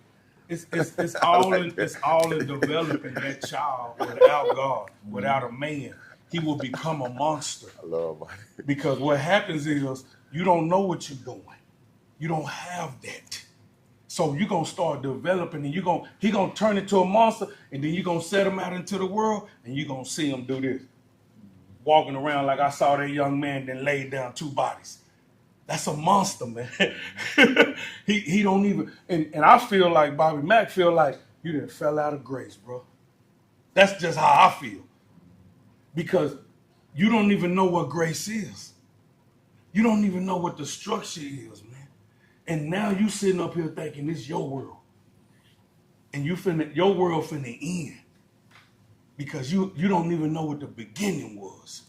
It's all in developing that child without God, without a man. He will become a monster. I love it. Because what happens is you don't know what you're doing. You don't have that. So you're gonna start developing, and he gonna turn into a monster, and then you're gonna set him out into the world, and you're gonna see him do this. Walking around like I saw that young man then laid down 2 bodies. That's a monster, man. he don't even, and I feel like Bobby Mack feel like you done fell out of grace, bro. That's just how I feel. Because you don't even know what grace is. You don't even know what the structure is, man. And now you sitting up here thinking this your world. And your world finna end. Because you don't even know what the beginning was.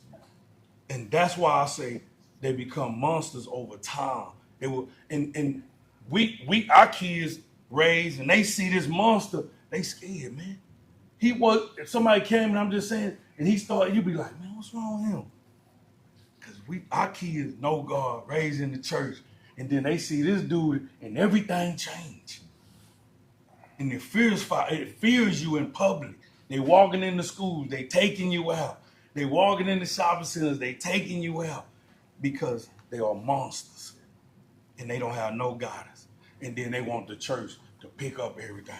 And that's why I say they become monsters over time. They will, and we our kids raised and they see this monster, they scared, man. If somebody came and I'm just saying, and he started, you be like, man, what's wrong with him? Because our kids know God, raised in the church, and then they see this dude and everything change. And it fears you in public. They walking in the schools, they taking you out. They walking in the shopping centers, they taking you out because they are monsters and they don't have no guidance. And then they want the church to pick up everything.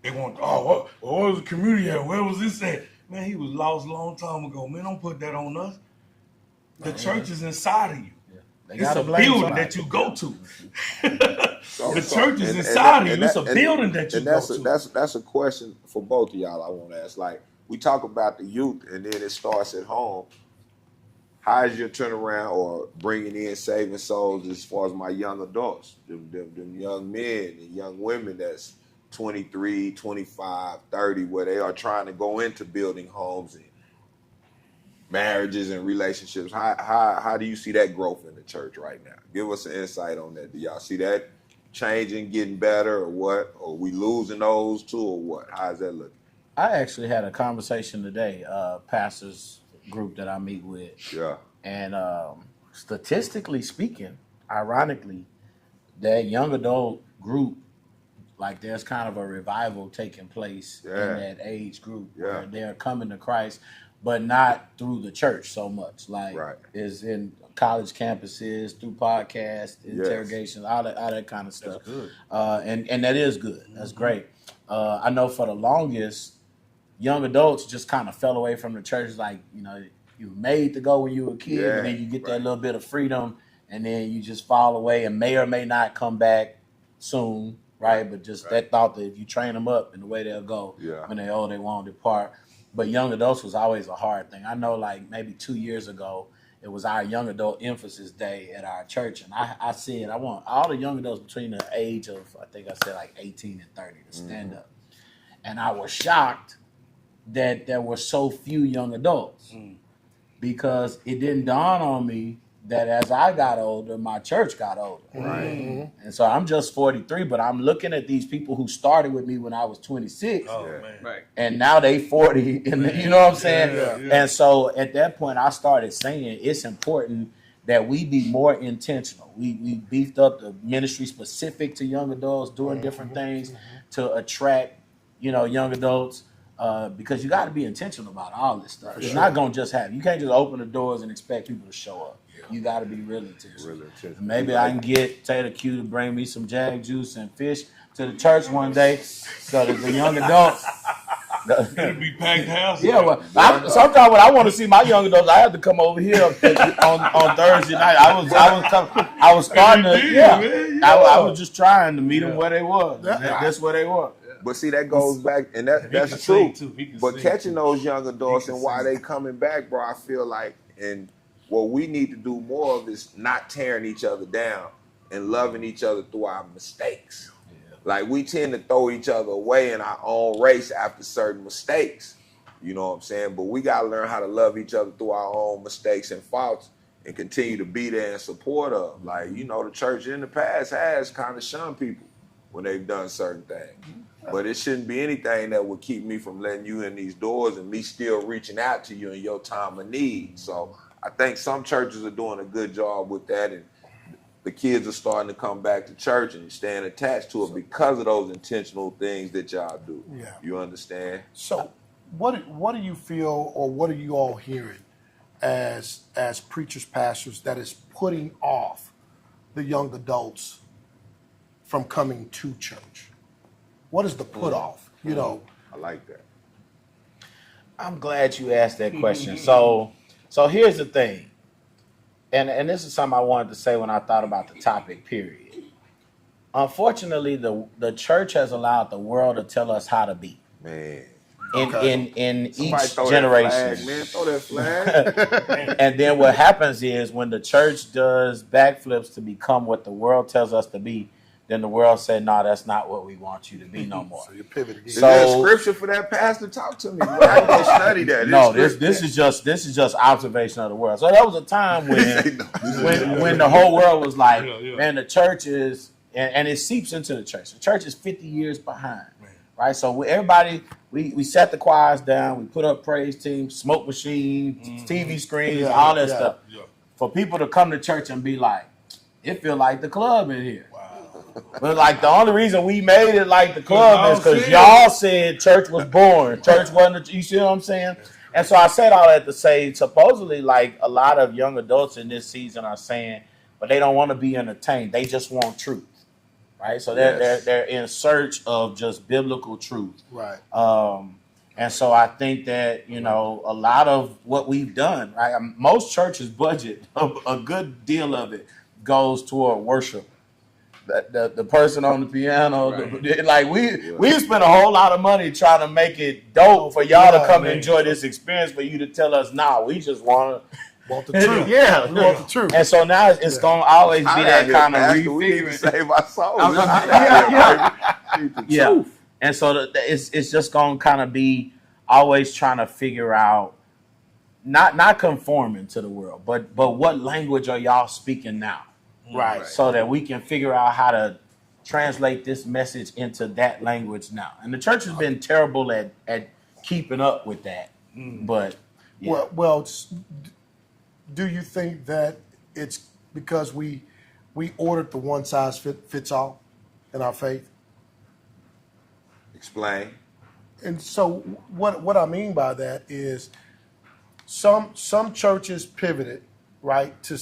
They want, where was the community at? Where was this at? Man, he was lost a long time ago. Man, don't put that on us. The church is inside of you. It's a building that you go to. The church is inside of you. It's a building that you go to. That's a question for both of y'all I want to ask. Like, we talk about the youth and then it starts at home. How is your turnaround or bringing in saving souls as far as my young adults, them young men and young women that's 23, 25, 30, where they are trying to go into building homes and marriages and relationships? How do you see that growth in the church right now? Give us an insight on that. Do y'all see that changing, getting better, or what? Or we losing those too, or what? How's that looking? I actually had a conversation today, pastors group that I meet with. Yeah. And statistically speaking, ironically, that young adult group, like there's kind of a revival taking place in that age group where they're coming to Christ, but not through the church so much. Like is in college campuses, through podcasts, interrogations, all that kind of stuff. That's good. And that is good. That's great. I know for the longest, young adults just kind of fell away from the church. Like, you know, you were made to go when you were a kid, and then you get that little bit of freedom, and then you just fall away and may or may not come back soon, right? But just that thought that if you train them up in the way they'll go, when they won't depart. But young adults was always a hard thing. I know, like maybe 2 years ago, it was our young adult emphasis day at our church, and I said I want all the young adults between the age of, I think I said like 18 and 30 to stand up. And I was shocked that there were so few young adults because it didn't dawn on me that as I got older, my church got older. Right. And so I'm just 43, but I'm looking at these people who started with me when I was 26. Oh, man. Right. And now they 40, and you know what I'm saying? Yeah. And so at that point, I started saying it's important that we be more intentional. We beefed up the ministry specific to young adults, doing different things to attract, young adults. Because you got to be intentional about all this stuff. It's not going to just happen. You can't just open the doors and expect people to show up. You got to be really intentional. Maybe I can get Taylor Q to bring me some Jag juice and fish to the church one day so that the young adults... It'll be packed house. Yeah, well, sometimes when I want to see my young adults, I have to come over here on Thursday night. I was starting to, I was just trying to meet them where they were. That's where they were. But see, that goes back, and that's true. But catching those young adults and why they coming back, bro, I feel like, and what we need to do more of is not tearing each other down and loving each other through our mistakes. Yeah. Like, we tend to throw each other away in our own race after certain mistakes. You know what I'm saying? But we got to learn how to love each other through our own mistakes and faults and continue to be there in support of. Like, the church in the past has kind of shunned people when they've done certain things. But it shouldn't be anything that would keep me from letting you in these doors and me still reaching out to you in your time of need. So I think some churches are doing a good job with that, and the kids are starting to come back to church and staying attached to it because of those intentional things that y'all do. Yeah. You understand? So what do you feel, or what are you all hearing as preachers, pastors, that is putting off the young adults from coming to church? What is the put off? You know, I like that. I'm glad you asked that question. So here's the thing, and this is something I wanted to say when I thought about the topic. Period. Unfortunately, the church has allowed the world to tell us how to be. Man. In Somebody each throw generation. That flag, man. Throw that flag. And then what happens is when the church does backflips to become what the world tells us to be, then the world said, "No, that's not what we want you to be no more." so you pivot again. Is there a scripture for that, Pastor? Talk to me. Well, I go study that. No, this is just observation of the world. So there was a time when the whole world was like, man, the church is, and it seeps into the church. The church is 50 years behind, right? So everybody, we set the choirs down, we put up praise teams, smoke machines, TV screens, all that stuff. Yeah. For people to come to church and be like, it feel like the club in here. But like the only reason we made it like the club is because y'all said church was boring. Church wasn't. You see what I'm saying? And so I said all that to say, supposedly, like a lot of young adults in this season are saying, but they don't want to be entertained. They just want truth, right? So they're in search of just biblical truth, right? And so I think that a lot of what we've done, right? Most churches' budget, a good deal of it goes toward worship. The person on the piano, we spent a whole lot of money trying to make it dope for y'all to come enjoy this experience. For you to tell us, nah, we just want the truth. We want the truth. And so now it's gonna always be that kind of refiguring. Save our souls. Yeah. And so it's just gonna kind of be always trying to figure out, not conforming to the world, but what language are y'all speaking now? Right, so that we can figure out how to translate this message into that language now. And the church has been terrible at keeping up with that. But well, do you think that it's because we ordered the one size fits all in our faith? Explain. And so what I mean by that is some churches pivoted right to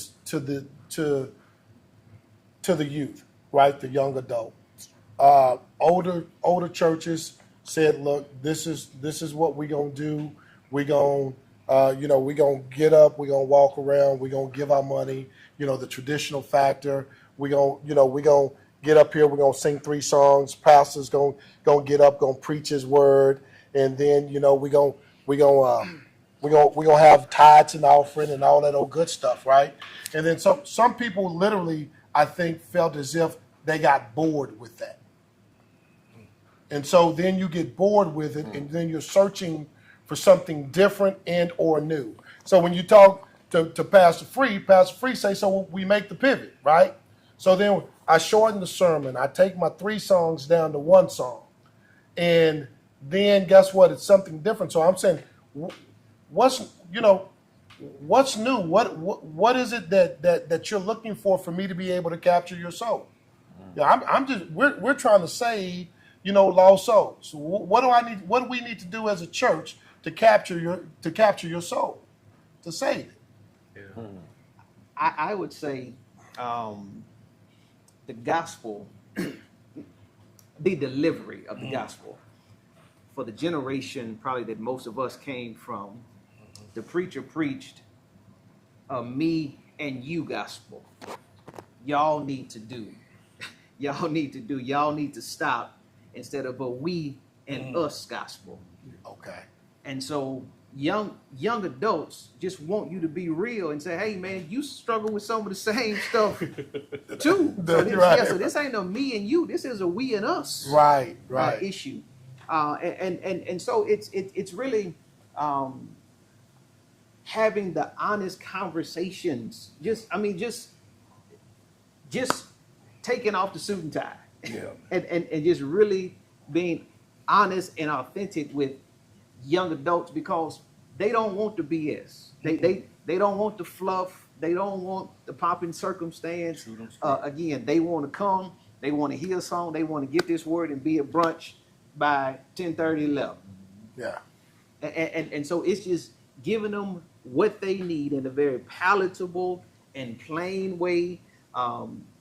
the youth, right? The young adult. Older churches said, look, this is what we're gonna do. We're gonna we're gonna get up, we're gonna walk around, we're gonna give our money, the traditional factor. We're gonna get up here, we're gonna sing 3 songs, pastor's gonna get up, gonna preach his word, and then we're gonna have tithes and offering and all that old good stuff, right? And then some people literally, I think, felt as if they got bored with that. And so then you get bored with it, and then you're searching for something different and or new. So when you talk to Pastor Free say, so we make the pivot, right? So then I shorten the sermon. I take my 3 songs down to 1 song. And then guess what? It's something different. So I'm saying, what's new? What is it that you're looking for me to be able to capture your soul? We're trying to save lost souls. So what do we need to do as a church to capture your soul, to save it? Yeah. I would say the gospel, the delivery of the gospel for the generation probably that most of us came from. The preacher preached a me and you gospel. Y'all need to do. Y'all need to stop instead of a we and us gospel. Okay. And so young adults just want you to be real and say, hey man, you struggle with some of the same stuff too. So this ain't a me and you. This is a we and us issue. And so it's really having the honest conversations, just taking off the suit and tie, and just really being honest and authentic with young adults, because they don't want the BS. They don't want the fluff. They don't want the popping circumstance. Again, they want to come. They want to hear a song. They want to get this word and be at brunch by 10:30, 11. Yeah. And so it's just giving them what they need in a very palatable and plain way,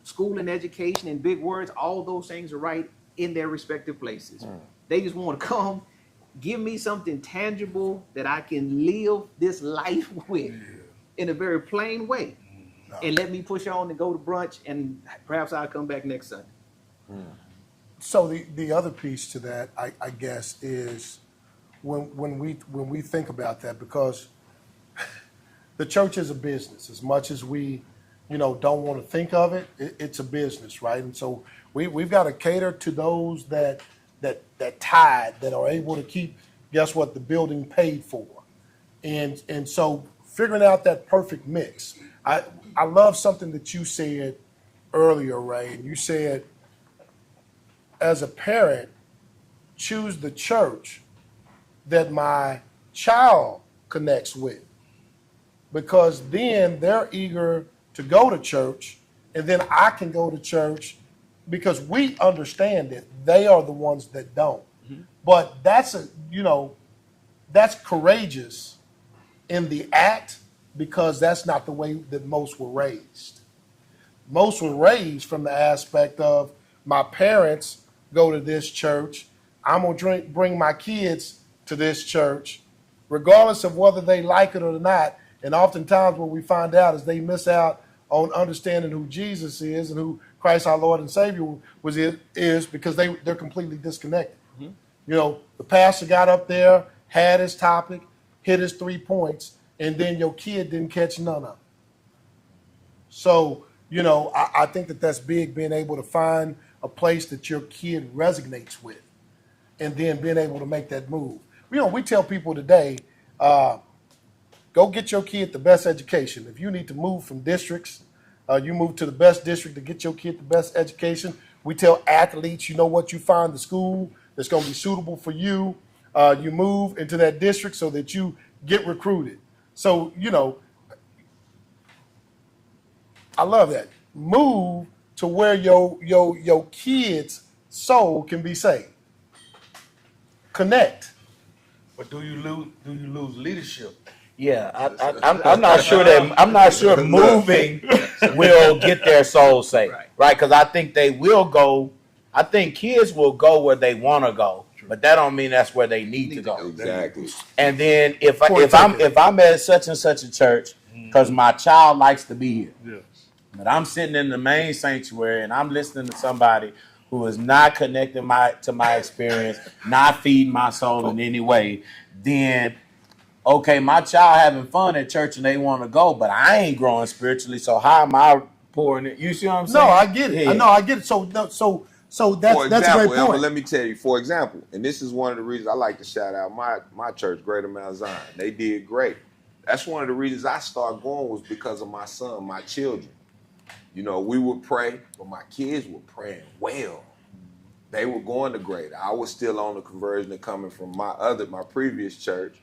school and education and big words, all those things are right in their respective places. They just want to come, give me something tangible that I can live this life with in a very plain way. And let me push on and go to brunch, and perhaps I'll come back next Sunday. So the other piece to that, I guess, is when we think about that, because the church is a business. As much as we, don't want to think of it, it's a business, right? And so we've got to cater to those that tithe, that are able to keep, guess what, the building paid for, and so figuring out that perfect mix. I love something that you said earlier, Ray. And you said, as a parent, choose the church that my child connects with, because then they're eager to go to church, and then I can go to church because we understand it. They are the ones that don't. But that's courageous in the act, because that's not the way that most were raised. Most were raised from the aspect of, my parents go to this church, I'm going to bring my kids to this church, regardless of whether they like it or not. And oftentimes what we find out is they miss out on understanding who Jesus is and who Christ our Lord and Savior is, because they're completely disconnected. The pastor got up there, had his topic, hit his 3 points, and then your kid didn't catch none of it. So, I think that's big, being able to find a place that your kid resonates with, and then being able to make that move. We tell people today, go get your kid the best education. If you need to move from districts, you move to the best district to get your kid the best education. We tell athletes, what, you find the school that's going to be suitable for you. You move into that district so that you get recruited. So, I love that. Move to where your kid's soul can be saved. Connect. But do you lose leadership? Yeah, I'm not sure moving will get their soul saved, right? Because I think they will go. I think kids will go where they want to go, but that don't mean that's where they need to go. Exactly. And then if I'm at such and such a church, because my child likes to be here, but I'm sitting in the main sanctuary and I'm listening to somebody who is not connecting to my experience, not feeding my soul in any way, then okay, my child having fun at church and they want to go, but I ain't growing spiritually, so how am I pouring it? You see what I'm saying? No, I get it. Yeah. No, I get it. So that's For a example, great point. let me tell you, for example, and this is one of the reasons I like to shout out my church, Greater Mount Zion. They did great. That's one of the reasons I started going, was because of my son, my children. We would pray, but my kids were praying well. They were going to great. I was still on the conversion of coming from my previous church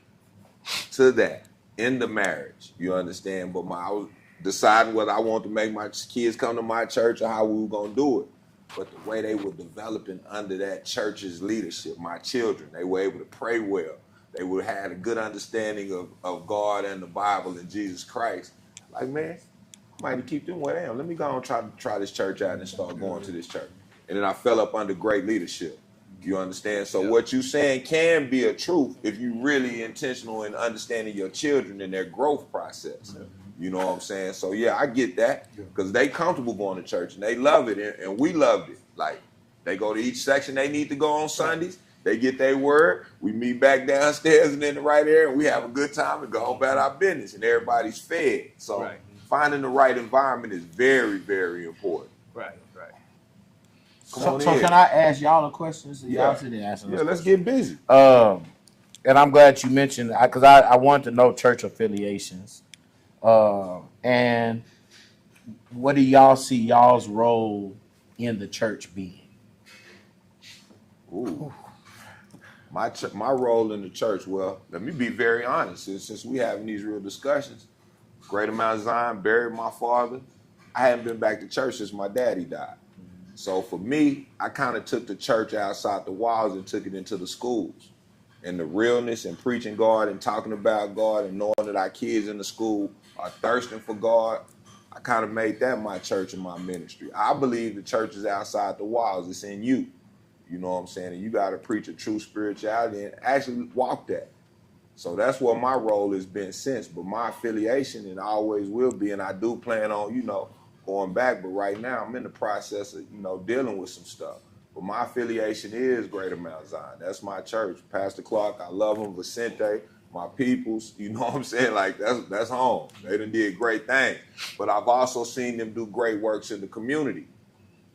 to that in the marriage. You understand? But I was deciding whether I wanted to make my kids come to my church or how we were going to do it. But the way they were developing under that church's leadership, my children, they were able to pray well. They would have had a good understanding of God and the Bible and Jesus Christ. Like, man, I might keep them where they are. Let me go and try this church out and start going to this church. And then I fell up under great leadership. You understand? So what you're saying can be a truth if you're really intentional in understanding your children and their growth process. You know what I'm saying? So, yeah, I get that, because they comfortable going to church and they love it, and we loved it. Like, they go to each section they need to go on Sundays. They get their word. We meet back downstairs and in the right area, and we have a good time and go about our business, and everybody's fed. So finding the right environment is very, very important. Right. So can I ask y'all a question? So y'all sit there asking us let's get busy. And I'm glad you mentioned, because I wanted to know church affiliations. And what do y'all see y'all's role in the church being? Ooh. My role in the church, well, let me be very honest. Since we having these real discussions, Greater Mount Zion buried my father. I hadn't been back to church since my daddy died. So for me, I kind of took the church outside the walls and took it into the schools. And the realness and preaching God and talking about God and knowing that our kids in the school are thirsting for God, I kind of made that my church and my ministry. I believe the church is outside the walls. It's in you. You know what I'm saying? And you got to preach a true spirituality and actually walk that. So that's what my role has been since. But my affiliation, and always will be, and I do plan on, going back. But right now, I'm in the process of, dealing with some stuff. But my affiliation is Greater Mount Zion. That's my church. Pastor Clark, I love him. Vicente, my peoples, you know what I'm saying? Like, that's home. They done did great things. But I've also seen them do great works in the community.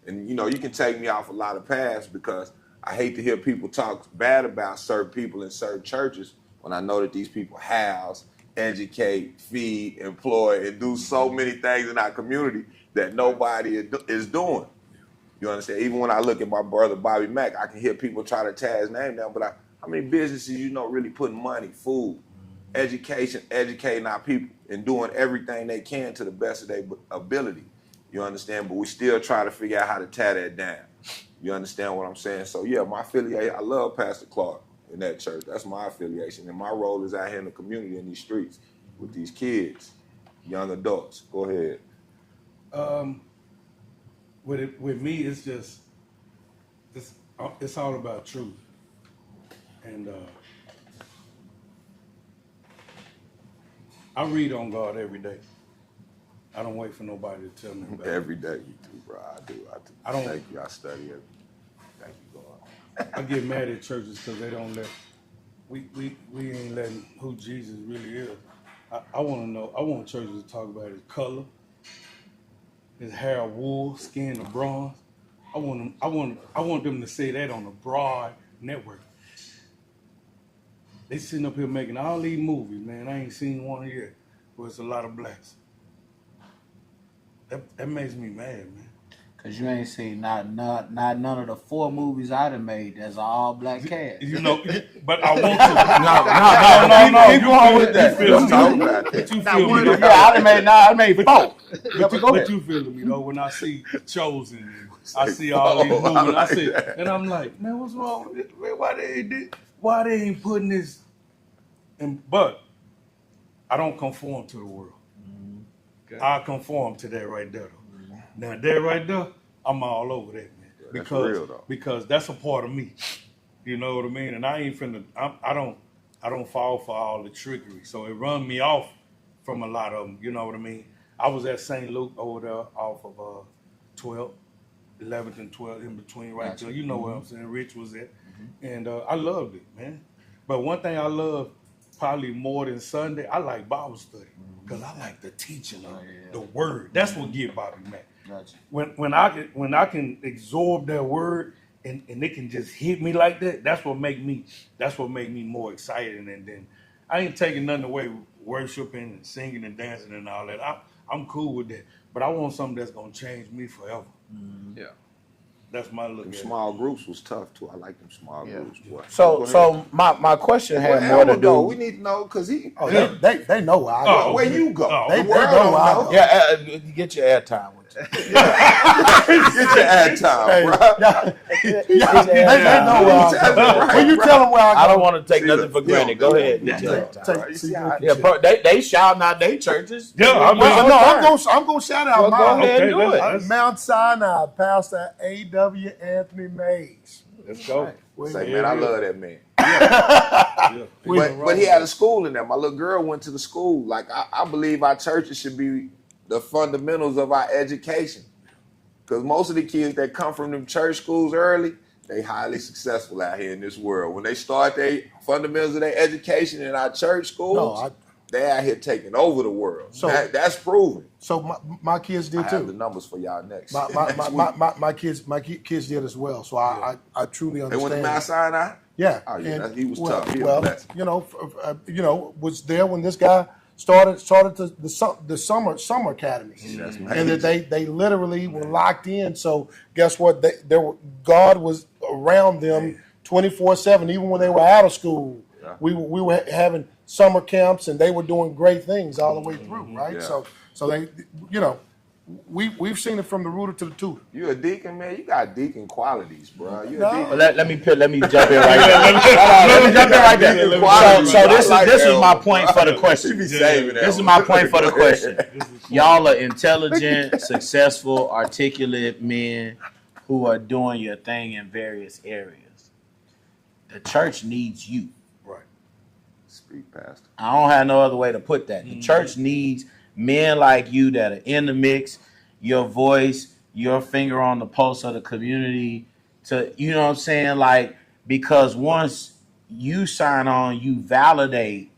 And, you can take me off a lot of paths because I hate to hear people talk bad about certain people in certain churches when I know that these people house, educate, feed, employ, and do so many things in our community that nobody is doing. You understand? Even when I look at my brother Bobby Mack, I can hear people try to tear his name down, but how many businesses really putting money, food, education, educating our people and doing everything they can to the best of their ability. You understand? But we still try to figure out how to tear that down. You understand what I'm saying? So yeah, my affiliation, I love Pastor Clark in that church. That's my affiliation. And my role is out here in the community, in these streets, with these kids, young adults. Go ahead. With me, it's just, it's all about truth. And I read on God every day. I don't wait for nobody to tell me about it. Every day you do, bro. I do. I don't. Thank you. I study it. Thank you, God. I get mad at churches because they don't let, we ain't letting who Jesus really is. I want to know, I want churches to talk about his color, his hair of wool, skin of bronze. I want them to say that on a broad network. They sitting up here making all these movies, man. I ain't seen one yet, but it's a lot of blacks. That makes me mad, man. Cause you ain't seen not none of the 4 movies I done made that's all black cast. But I want to. No. Keep going with that. You Talk about that. But you feel me? I made 4. But you feel me though? When I see Chosen, I see all these movies. And I'm like, man, what's wrong with this? Man, why they ain't putting this? But I don't conform to the world. Okay. I conform to that right there, though. Now that right there, I'm all over that, man. Because that's a part of me. You know what I mean? And I ain't finna. I don't fall for all the trickery. So it run me off from a lot of them. You know what I mean? I was at St. Luke over there off of 12th, 11th and 12th in between right there. You know what I'm saying? Rich was at, and I loved it, man. But one thing I love probably more than Sunday, I like Bible study. Because I like the teaching of the word. That's what get Bobby Mack. Gotcha. When I can absorb that word and it can just hit me like that, that's what make me more excited. And then I ain't taking nothing away with worshiping and singing and dancing and all that. I'm cool with that. But I want something that's gonna change me forever. Yeah. That's my look. Them small groups was tough too. I like them small groups. Boy. So my question had more to do. We need to know because he. Oh, they know where I go. Where you go? They know where I go. Yeah, get your airtime with you. Get your ad time, bro. They know where I go. When you tell them where I go, I don't want to take nothing for granted. Go ahead. Get your airtime. Yeah, bro, they shouting out their churches. Yeah, I'm gonna shout out Well, go ahead and do it. Mount Sinai, Pastor A.W. Anthony Mays. Let's go. Say, man, I love that man. Yeah. But he had a school in there. My little girl went to the school. Like I believe our churches should be the fundamentals of our education. Because most of the kids that come from them church schools early, they highly successful out here in this world. When they start their fundamentals of their education in our church schools, they out here taking over the world. So that's proven. So my kids did too. I have the numbers for y'all next. My kids did as well. So I truly understand. They went to Mount Sinai? Yeah. Oh yeah, he was tough. Was there when this guy started the summer academy, and that they literally were locked in. So guess what? God was around them 24/7, even when they were out of school. Yeah. We were having summer camps, and they were doing great things all the way through, right? Yeah. So they, we've seen it from the rooter to the tutor. You a deacon, man. You got deacon qualities, bro. You a No. deacon. Let me jump in right there. Let me jump in right there. So this is my point for the question. Be saving that This is one. my point for the question. Y'all are intelligent, successful, articulate men who are doing your thing in various areas. The church needs you. Right. Speak, Pastor. I don't have no other way to put that. The church needs men like you that are in the mix, your voice, your finger on the pulse of the community to, you know what I'm saying? Like, because once you sign on, you validate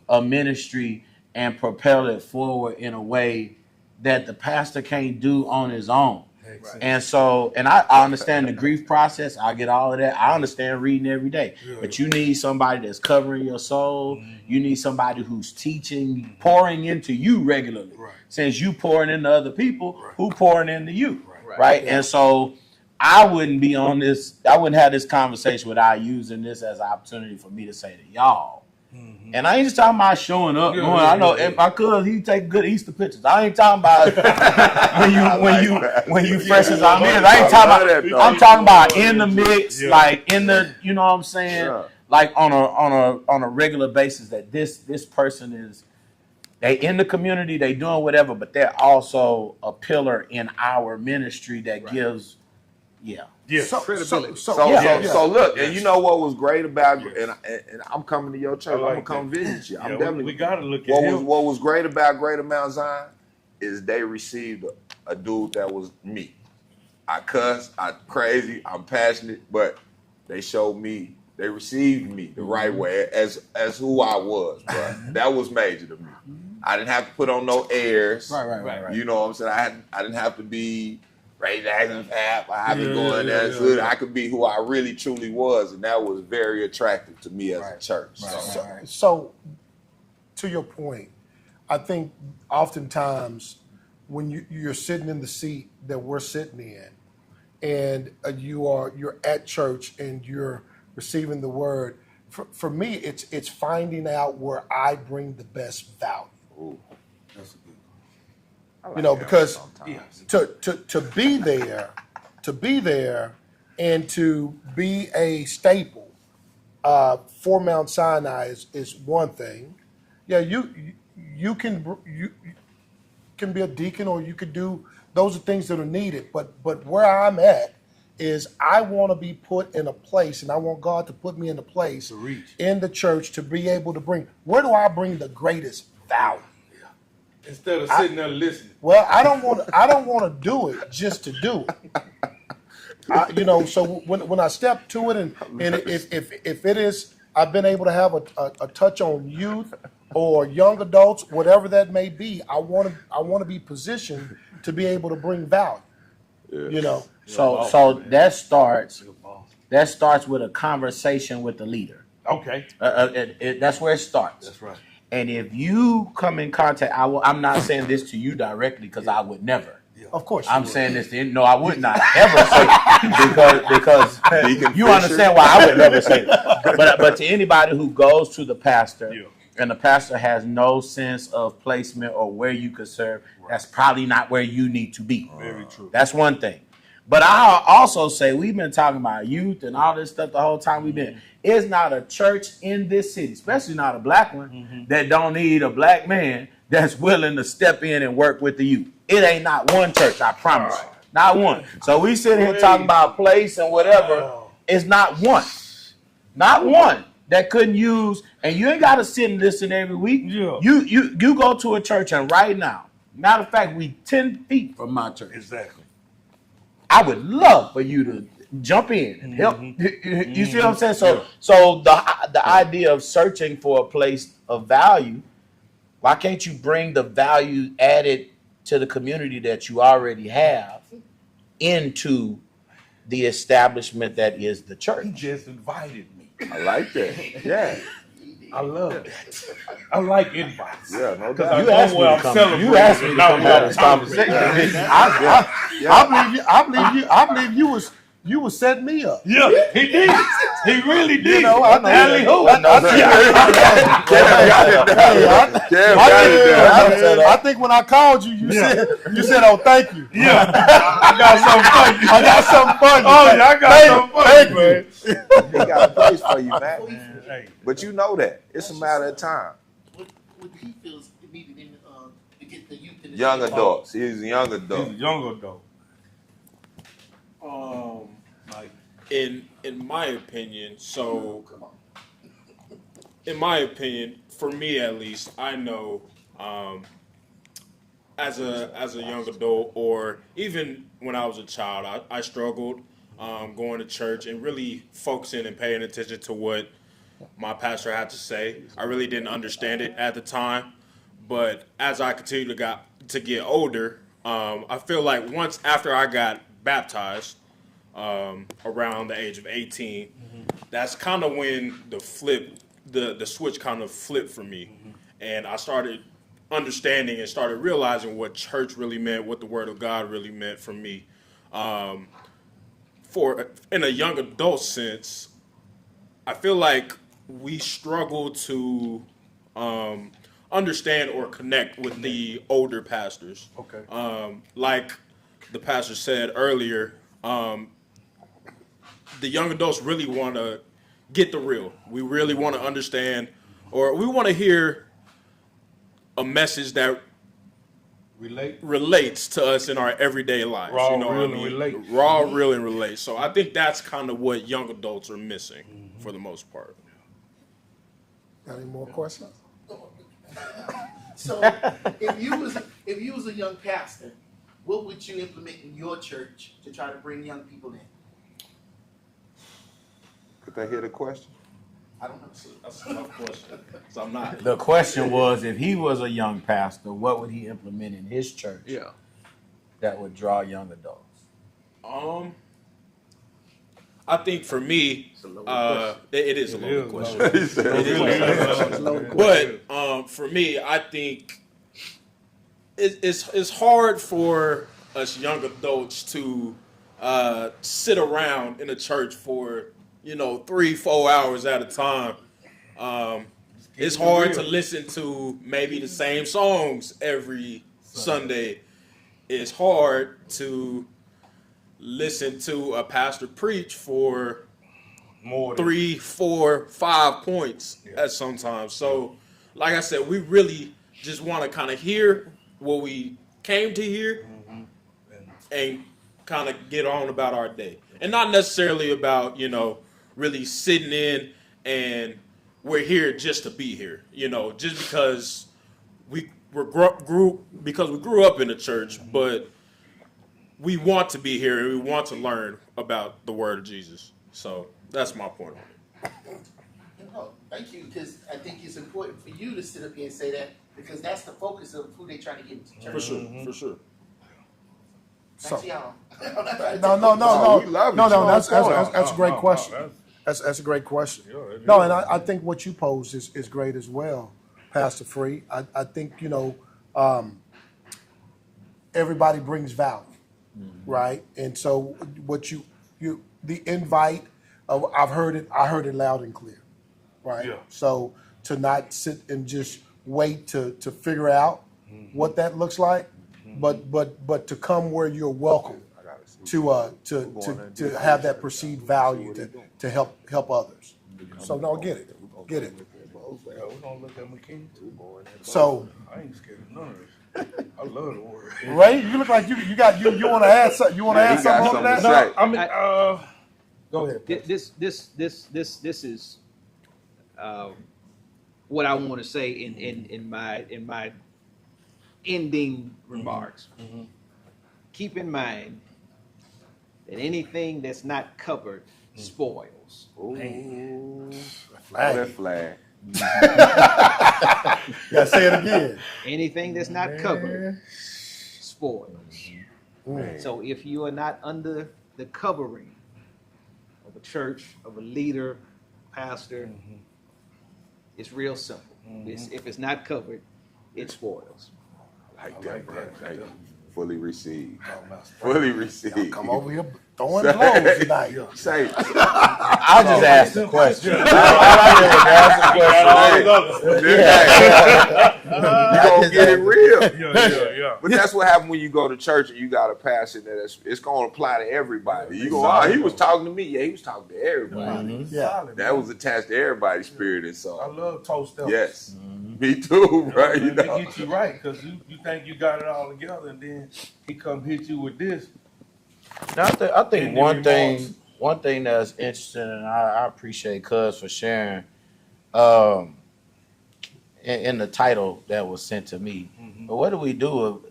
a ministry and propel it forward in a way that the pastor can't do on his own. Right. And so, and I understand the grief process. I get all of that. I understand reading every day. Yeah. But you need somebody that's covering your soul. You need somebody who's teaching, pouring into you regularly. Right. Since you pouring into other people, Right. who pouring into you? Right. Right. And so I wouldn't be on this, I wouldn't have this conversation without using this as an opportunity for me to say to y'all. And I ain't just talking about showing up. I know if my cousin, he take good Easter pictures. I ain't talking about when you fresh as I'm in. I ain't talking about that. I'm talking about in the mix, like in the, you know what I'm saying, like on a regular basis. That this person is, they in the community, they doing whatever, but they're also a pillar in our ministry that gives, credibility. So look, and you know what was great about, and I'm coming to your church. I'm gonna come visit you. I'm definitely. We gotta look at him. What was great about Greater Mount Zion is they received a dude that was me. I cuss, I'm crazy, I'm passionate, but they showed me, they received me the right way as who I was, bro. That was major to me. I didn't have to put on no airs. right. You know what I'm saying? I didn't have to be raised acting fat. I have to go in there. So I could be who I really truly was, and that was very attractive to me as a church. So, to your point, I think oftentimes when you're sitting in the seat that we're sitting in, and you're at church and you're receiving the word. For me, it's finding out where I bring the best value. Ooh, That's a good I You know, that because sometimes. to be there, and to be a staple for Mount Sinai is one thing. Yeah, you can be a deacon, or you could do, those are things that are needed. But where I'm at is I want to be put in a place, and I want God to put me in a place in the church to be able to bring. Where do I bring the greatest value? Instead of sitting there listening. Well, I don't want to do it just to do it. So when I step to it, and if it is, I've been able to have a touch on youth or young adults, whatever that may be. I want to be positioned to be able to bring value. So that starts with a conversation with the leader. Okay. That's where it starts. That's right. And if you come in contact, I'm not saying this to you directly, because I would never. Of course, I'm saying this to no, I would not ever say it, because you understand why I would never say it. But to anybody who goes to the pastor, and the pastor has no sense of placement or where you could serve, that's probably not where you need to be. Very true. That's one thing. But I'll also say, we've been talking about youth and all this stuff the whole time we've been. It's not a church in this city, especially not a black one, that don't need a black man that's willing to step in and work with the youth. It ain't not one church, I promise you. Not one. So we sit here talking about place and whatever. It's not one. Not one that couldn't use, and you ain't got to sit and listen every week. Yeah. You go to a church, and right now, matter of fact, we 10 feet from my church. Exactly. I would love for you to jump in and help. You see what I'm saying? So the idea of searching for a place of value, why can't you bring the value added to the community that you already have into the establishment that is the church? He just invited me. I like that. Yeah. I love that. I like invites. Yeah, no doubt. You asked me to come. You asked me to come have this conversation. I believe you you was setting me up. Yeah, he did. He really did. You know, I know. Alley-oop. I think when I called you, you said, "Oh, thank you." Yeah, I got something funny. I got something funny. Oh yeah, I got something funny, man. He got a place for you, man. Hey, But you know that. It's a matter of time. What he feels needed in to get the youth in the Young adults. He's a young he's adult. a young adult. Like in my opinion, in my opinion, for me at least, I know as a young adult, or even when I was a child, I struggled going to church and really focusing and paying attention to what my pastor had to say. I really didn't understand it at the time, but as I continued to get older, I feel like once after I got baptized around the age of 18, that's kind of when the switch kind of flipped for me, and I started understanding and started realizing what church really meant, what the Word of God really meant for me. For in a young adult sense, I feel like we struggle to understand or connect with the older pastors. Okay. Like the pastor said earlier, the young adults really want to get the real. We really want to understand, or we want to hear a message that relates to us in our everyday lives. Raw, you know real, what I and mean? relate. Raw, real, and relate. So I think that's kind of what young adults are missing for the most part. Got any more questions? So if you was a young pastor, what would you implement in your church to try to bring young people in? Could they hear the question? I don't know. That's a tough question. So I'm not. The question was, if he was a young pastor, what would he implement in his church? Yeah. That would draw young adults. I think for me, it is a loaded question. But for me, I think it's hard for us young adults to sit around in a church for 3-4 hours at a time. It's hard to listen to maybe the same songs every Sunday. It's hard to listen to a pastor preach for More than 3, 4, 5 points at sometimes. So, like I said, we really just want to kind of hear what we came to hear and kind of get on about our day. And not necessarily about, really sitting in and we're here just to be here, just because we grew up in the church, but we want to be here and we want to learn about the word of Jesus. So that's my point on it. No, thank you, because I think it's important for you to sit up here and say that, because that's the focus of who they trying to get into church. For sure, for sure. Thanks, y'all. No. we love it. That's You're on a point. great question. That's a great question. No, and I think what you posed is great as well, Pastor Free. I think everybody brings value, right? And so what you the invite, I heard it loud and clear, right? Yeah. So to not sit and just wait to figure out what that looks like, but to come where you're welcome to have that perceived value to help others. So no, get it. Yeah, we're gonna look at McKinney too. So I ain't scared of none of this. I love the word. Ray, you look like you want to add something. You want to add he got something on that? something to say. I mean, Go ahead. This is what I want to say in my ending remarks. Keep in mind that anything that's not covered spoils. Ooh, Flag. that flag. Gotta say it again. Anything that's not covered spoils. So if you are not under the covering of a church, of a leader, pastor, it's real simple. If it's not covered, it spoils. Like that, bro. Thank you. fully received. Oh, Master. Fully received. Come over here throwing blows tonight. Say, I just asked the question. hey, you gonna get it real. Yeah. But that's what happened when you go to church and you got a passion that it's gonna apply to everybody. You go, he was talking to me. Yeah, he was talking to everybody. Yeah. Solid, That man. was attached to everybody's spirit and soul. I love toast up. Yes, me too, bro. You They know. get you right because you think you got it all together, and then he come hit you with this. Now, I think And one the remarks. thing that's interesting, and I appreciate Cuz for sharing, in the title that was sent to me. But what do we do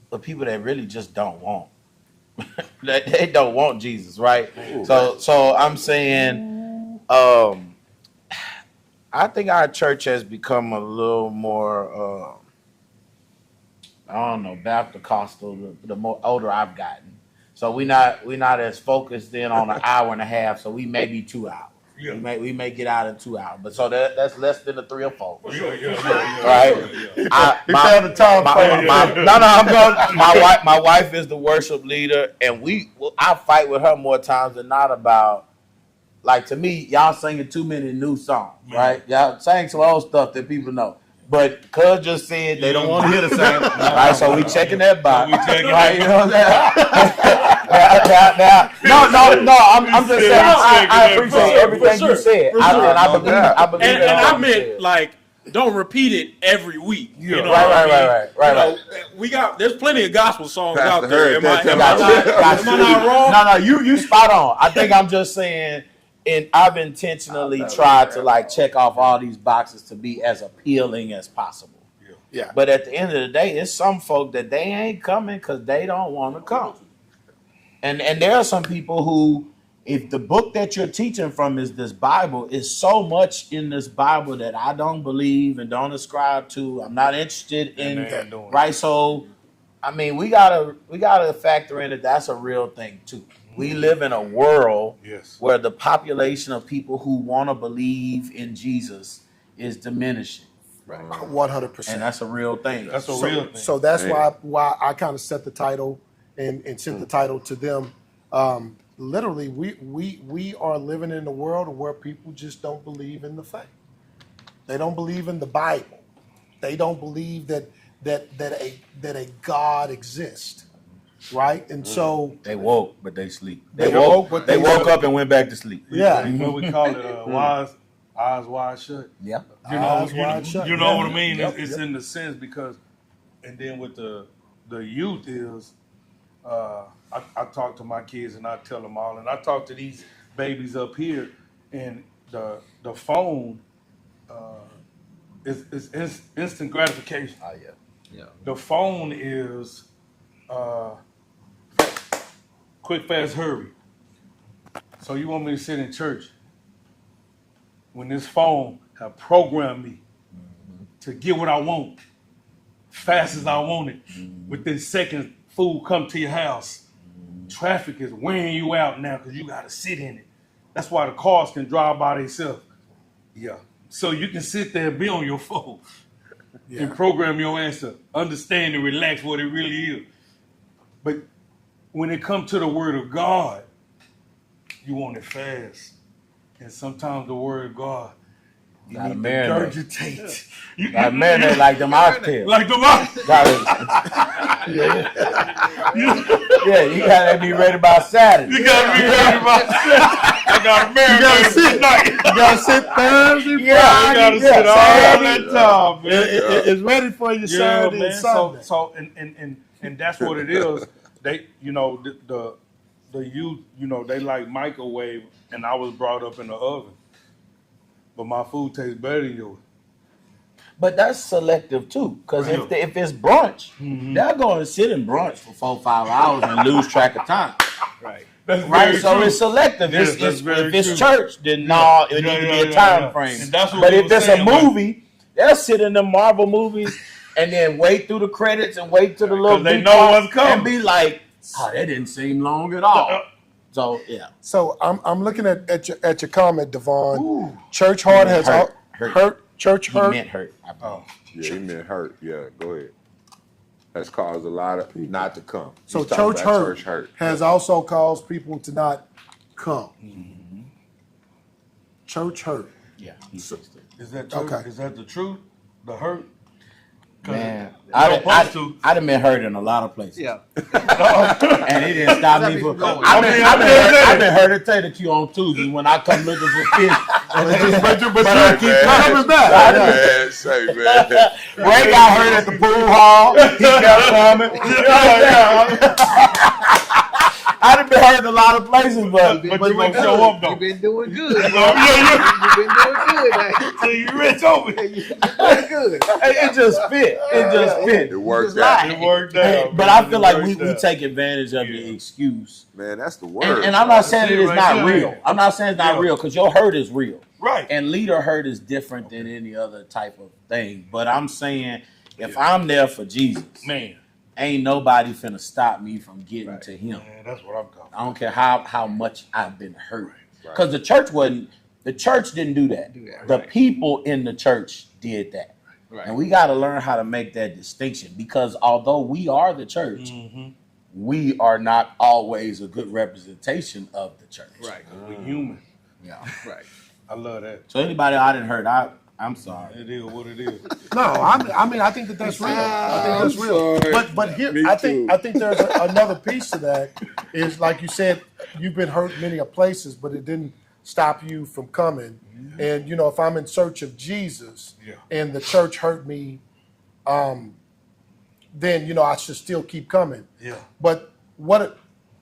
with people that really just don't want? They don't want Jesus, right? Ooh, So I'm saying, I think our church has become a little more, I don't know, Baptist-costal, the more older I've gotten. So we not as focused in on an hour and a half. So we may be 2 hours. Yeah. We may get out in 2 hours. But so that's less than the 3 or 4. Yeah. Right? He found the time frame. I'm going. My wife is the worship leader, and I fight with her more times than not about. Like, to me, y'all singing too many new songs, right? Y'all sang some old stuff that people know. But Cuz just said they don't want to hear the same. Right, so we checking that box. Right, you know what I'm saying? No, I'm just saying, I appreciate everything you said. I believe And that I all you meant, said. like, don't repeat it every week. You know Right. You know, there's plenty of gospel songs Pastor out there. heard Am I that. not wrong? No, you spot on. I think I'm just saying, and I've intentionally tried to like check off all these boxes to be as appealing as possible. Yeah. But at the end of the day, it's some folk that they ain't coming because they don't want to come. And there are some people who, if the book that you're teaching from is this Bible, is so much in this Bible that I don't believe and don't ascribe to. I'm not interested in right. So, I mean, we gotta factor in that that's a real thing too. We live in a world where the population of people who want to believe in Jesus is diminishing. Right. 100%. And that's a real thing. That's a real thing. So that's why I kind of set the title and sent the title to them. Literally, we are living in a world where people just don't believe in the faith. They don't believe in the Bible. They don't believe that a God exists. Right, and so they woke, but they sleep. They woke up and went back to sleep. Yeah, what we call it, eyes wide shut. Yeah, eyes wide shut. You know what I mean? It's in the sense because, and then with the youth is, I talk to my kids and I tell them all, and I talk to these babies up here, and the phone is instant gratification. Oh yeah. The phone is. Quick, fast, hurry. So you want me to sit in church when this phone have programmed me to get what I want, fast as I want it. Within seconds, food come to your house. Traffic is wearing you out now because you got to sit in it. That's why the cars can drive by themselves. Yeah. So you can sit there and be on your phone and program your answer, understand and relax what it really is. But when it comes to the word of God, you want it fast. And sometimes the word of God, you gotta need to marinate. regurgitate. You gotta marinate like them oxtails. Like the oxtails. Yeah, you gotta be ready by Saturday. You gotta be ready by Saturday. I gotta marinate tonight. You gotta sit Thursday, You gotta sit all that time, man. It's ready for you Saturday man. and Sunday. So and that's what it is. They, the youth, they like microwave, and I was brought up in the oven. But my food tastes better than yours. But that's selective too, because if it's brunch, they're going to sit in brunch for 4 or 5 hours and lose track of time. Right. That's Right, so true. it's selective. Yes, If that's it's true. church, then no, it needs to be a time frame. And that's what But we if was it's a saying, like- movie, they'll sit in the Marvel movies and then wait through the credits and wait till the little they beat know part what's coming. and be like, "Oh, that didn't seem long at all." So yeah, So I'm looking at your comment, Devon. Church heart has hurt. Church he hurt. meant hurt. Yeah, he meant hurt. Yeah, go ahead. has caused a lot of not to come. So He's talking church about hurt, church hurt has also caused people to not come. Mm-hmm. Church hurt. Yeah. Is that true? Okay. Is that the truth? The hurt? Man, You're supposed to. I done been hurt in a lot of places. Yeah. And it didn't stop me from going. I've been hurt to take you on Tuesday when I come looking for fish. But you Hey, keep man. coming back. Man, say, man. Ray got hurt at the pool hall. He kept coming. You know what I'm saying? I done been hurt in a lot of places, but But you gonna show up though. You've been doing good. You've Yeah, been doing good. Man. So you rich over it. You've been doing good. it just fit. It just fit. It worked just out. It worked out. But man. I feel It like worked we out. take advantage of the excuse. Man, that's the word. And I'm not saying That's it is it not right there. real. I'm not saying it's not Yeah. real because your hurt is real. Right. And leader hurt is different than any other type of thing. But I'm saying if I'm there for Jesus, Man. ain't nobody finna stop me from getting to him. Man, that's what I'm talking I don't care how much I've been hurt. Because the church didn't do that. The right. people in the church did that. Right. And we got to learn how to make that distinction because although we are the church, Mm-hmm. we are not always a good representation of the church. Right. We're human. Yeah. Right. I love that. So anybody I didn't hurt, I'm sorry. It is what it is. No, I mean, I think that's real. I think that's real. But here, Me I think too. there's another piece to that. Is like you said, you've been hurt many of places, but it didn't stop you from coming. And you know, if I'm in search of Jesus, Yeah. and the church hurt me, then you know I should still keep coming. Yeah. But what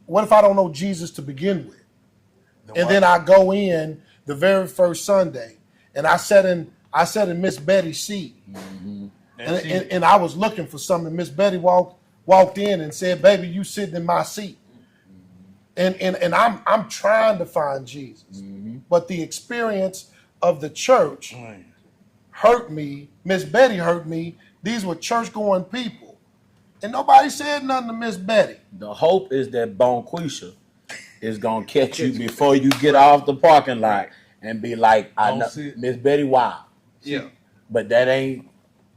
if I don't know Jesus to begin with? And then I go in the very first Sunday, and I sat in Miss Betty's seat, and I was looking for something. Miss Betty walked in and said, "Baby, you sitting in my seat," and I'm trying to find Jesus, but the experience of the church hurt me. Miss Betty hurt me. These were church-going people, and nobody said nothing to Miss Betty. The hope is that Bonquisha is gonna catch you before you get off the parking lot and be like, I Don't know see it. Miss Betty, wow. Yeah. But that ain't,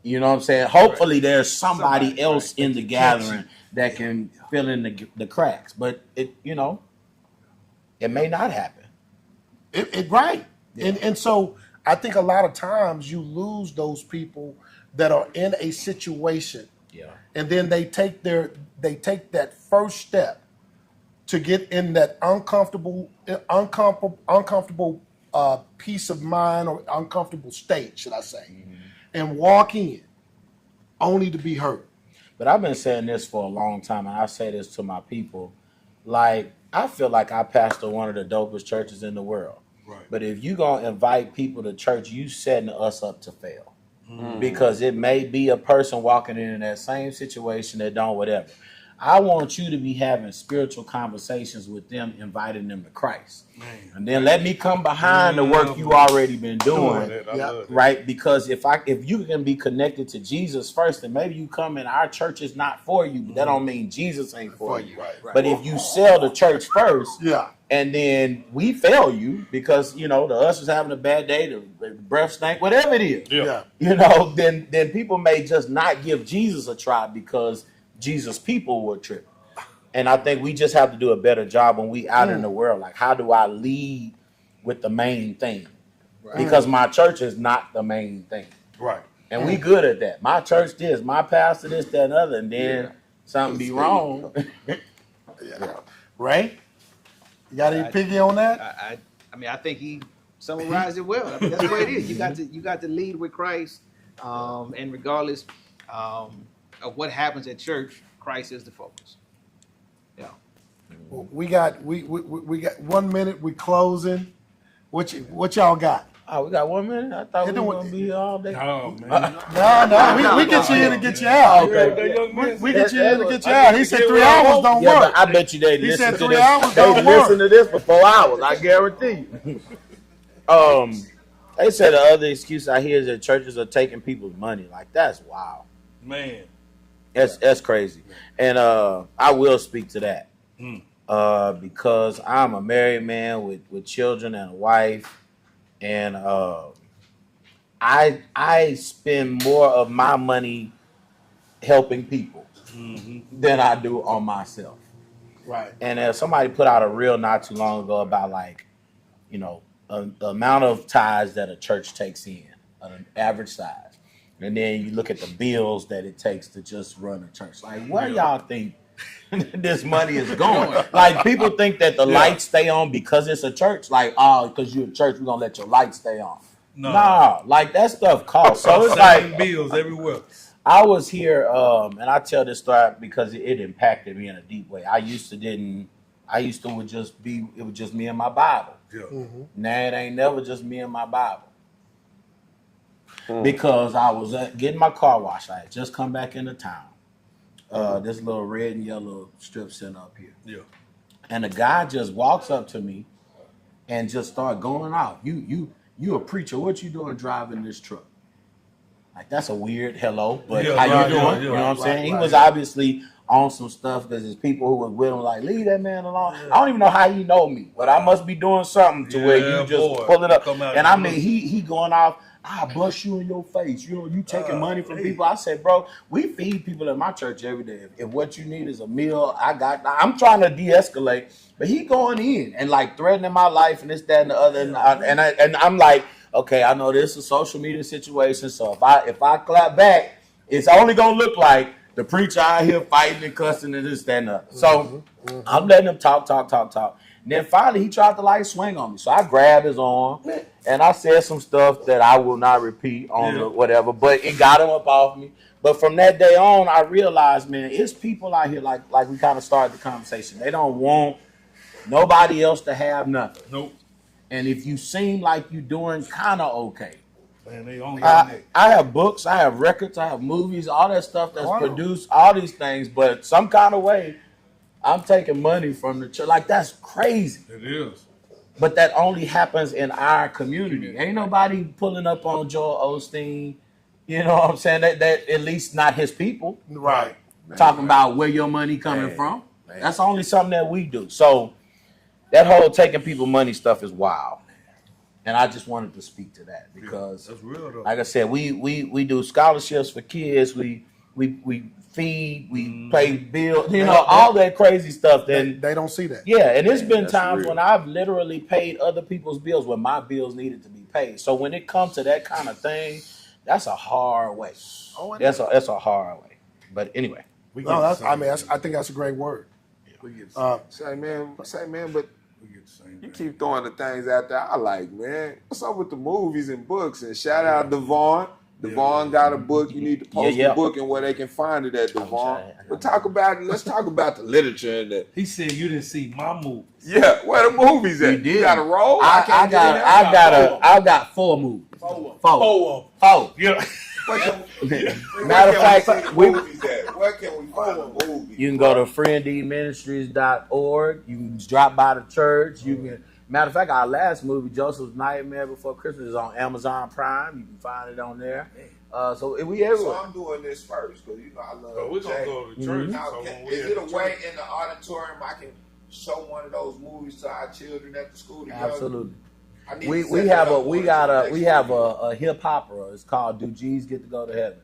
you know what I'm saying? Hopefully there's somebody else in the gathering that can fill in the cracks. But it may not happen. It right. And so I think a lot of times you lose those people that are in a situation, Yeah. and then they take that first step to get in that uncomfortable peace of mind or uncomfortable state, should I say, and walk in only to be hurt. But I've been saying this for a long time, and I say this to my people. Like, I feel like I pastor one of the dopest churches in the world. Right. But if you gonna invite people to church, you setting us up to fail. Because it may be a person walking in that same situation that don't whatever. I want you to be having spiritual conversations with them, inviting them to Christ. And then let me come behind the work you already been doing. I love that. Right, because if you can be connected to Jesus first, then maybe you come in. Our church is not for you, but that don't mean Jesus ain't for you. Right. But if you sell the church first, Yeah. and then we fail you because the usher's having a bad day, the breath stank, whatever it is, Yeah. then people may just not give Jesus a try because Jesus people were tripping. And I think we just have to do a better job when we out in the world. Like, how do I lead with the main thing? Because my church is not the main thing. Right. And we good at that. My church this, my pastor this, that, and other, and then something be wrong. Ray, you got any piggy on that? I mean, I think he summarized it well. I mean, that's what it is. You got to lead with Christ, and regardless of what happens at church, Christ is the focus. Yeah. We got 1 minute. We closing. What y'all got? Oh, we got 1 minute? I thought we It were don't- going to be here all day. Oh, man. No, we get you in and get you out. Okay. We get you in and get you out. He said 3 hours don't Yeah, work. but I bet you they He listen said to 3 this. hours They don't listen work. to this for 4 hours. I guarantee you. They said the other excuse I hear is that churches are taking people's money. Like, that's wild. Man. That's crazy. And I will speak to that because I'm a married man with children and a wife, and I spend more of my money helping people than I do on myself. Right. And somebody put out a reel not too long ago about like, you know, the amount of tithes that a church takes in, an average size. And then you look at the bills that it takes to just run a church. Like, where y'all think this money is going? Like, people think that the lights stay on because it's a church. Like, oh, because you're a church, we're going to let your lights stay on. No. Nah, like, that stuff costs. So it's like bills everywhere. I was here, and I tell this story because it impacted me in a deep way. I used to would just be, it was just me and my Bible. Yeah. Now it ain't never just me and my Bible. Because I was getting my car washed. I had just come back into town. This little red and yellow strip center up here. Yeah. And the guy just walks up to me and just start going off. You a preacher. What you doing driving this truck? Like, that's a weird hello, but how you doing? You know what I'm saying? He was obviously on some stuff because there's people who was with him like, leave that man alone. I don't even know how he know me, but I must be doing something to where you just pull it up. And I mean, he going off, I'll bust you in your face. You know, you taking money from people. I said, bro, we feed people at my church every day. If what you need is a meal, I'm trying to de-escalate, but he going in and like threatening my life and this, that, and the other. And I'm like, okay, I know this is a social media situation, so if I clap back, it's only gonna look like the preacher out here fighting and cussing and this, that, and the other. So I'm letting him talk. And then finally he tried to like swing on me. So I grabbed his arm and I said some stuff that I will not repeat on the whatever, but it got him up off me. But from that day on, I realized, man, it's people out here like we kind of started the conversation. They don't want nobody else to have nothing. Nope. And if you seem like you're doing kind of okay, man, they only I have books, I have records, I have movies, all that stuff that's produced, all these things, but some kind of way, I'm taking money from the church. Like, that's crazy. It is. But that only happens in our community. Ain't nobody pulling up on Joel Osteen. You know what I'm saying? That at least not his people. Right. Talking about where your money coming from. That's only something that we do. So that whole taking people money stuff is wild. And I just wanted to speak to that because, that's real though. Like I said, we do scholarships for kids. We feed, we pay bills, all that crazy stuff. Then they don't see that. Yeah, and it's been times when I've literally paid other people's bills when my bills needed to be paid. So when it comes to that kind of thing, that's a hard way. That's a hard way. But anyway, I think that's a great word. Say man, but you keep throwing the things out there I like, man. What's up with the movies and books? And shout out Devon. Devon got a book. You need to post the book and where they can find it at Devon. But let's talk about the literature in that. He said you didn't see my movies. Yeah, where the movies at? You got a roll? I got 4 movies. Four. Yeah. Matter of fact, where can we find the movies? You can go to frienddeministries.org. You can drop by the church. Matter of fact, our last movie, Joseph's Nightmare Before Christmas, is on Amazon Prime. You can find it on there. So I'm doing this first because I love. So we're gonna go to church. Now, is it a way in the auditorium I can show one of those movies to our children at the school together? Absolutely. We have a hip opera. It's called Do G's Get to Go to Heaven?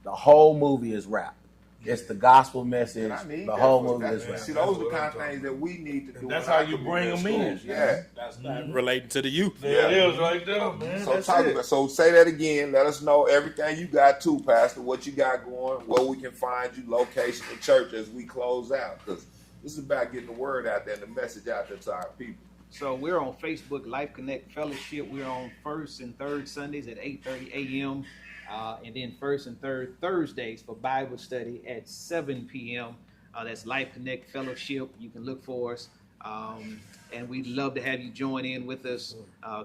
The whole movie is rap. It's the gospel message. The whole movie is rap. See, those are the kind of things that we need to do. That's how you bring them in. Yeah, that's relating to the youth. Yeah, it is right there, man. So say that again. Let us know everything you got too, Pastor. What you got going? Where we can find you, location, and church as we close out. Because this is about getting the word out there and the message out there to our people. So we're on Facebook, Life Connect Fellowship. We're on first and third Sundays at 8:30 a.m. And then first and third Thursdays for Bible study at 7 p.m. That's Life Connect Fellowship. You can look for us. And we'd love to have you join in with us.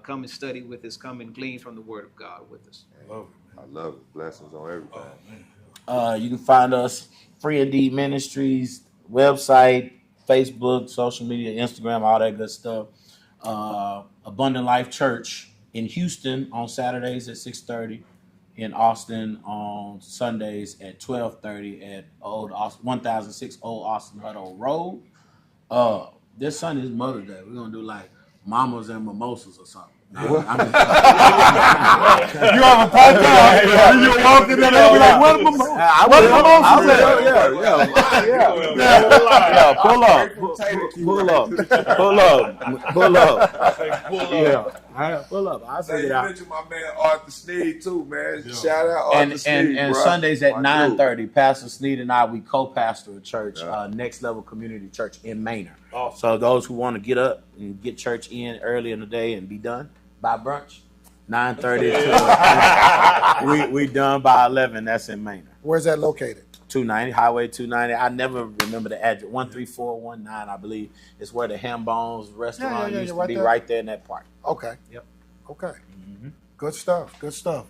Come and study with us. Come and glean from the Word of God with us. I love it. Blessings on everybody. You can find us, Free Indeed Ministries, website, Facebook, social media, Instagram, all that good stuff. Abundant Life Church in Houston on Saturdays at 6:30, in Austin on Sundays at 12:30 at 1006 Old Austin Hutto Road. This Sunday is Mother's Day. We're gonna do like mamas and mimosas or something. You have a podcast. You walk in there and be like, "What am I? What am Pull up. Yeah. Pull up. I Say figured you out. mentioned my man Arthur Sneed too, man. Shout out Arthur Sneed, And bro. Sundays at My dude. 9:30, Pastor Sneed and I, we co-pastor a church, Next Level Community Church in Manor. Awesome. So those who want to get up and get church in early in the day and be done by brunch, 9:30 to we done by 11. That's in Manor. Where's that located? 290 Highway 290. I never remember the address. 13419, I believe, is where the Ham Bones restaurant used to be, right there in that park. Okay. Yep. Okay. Good stuff. Good stuff.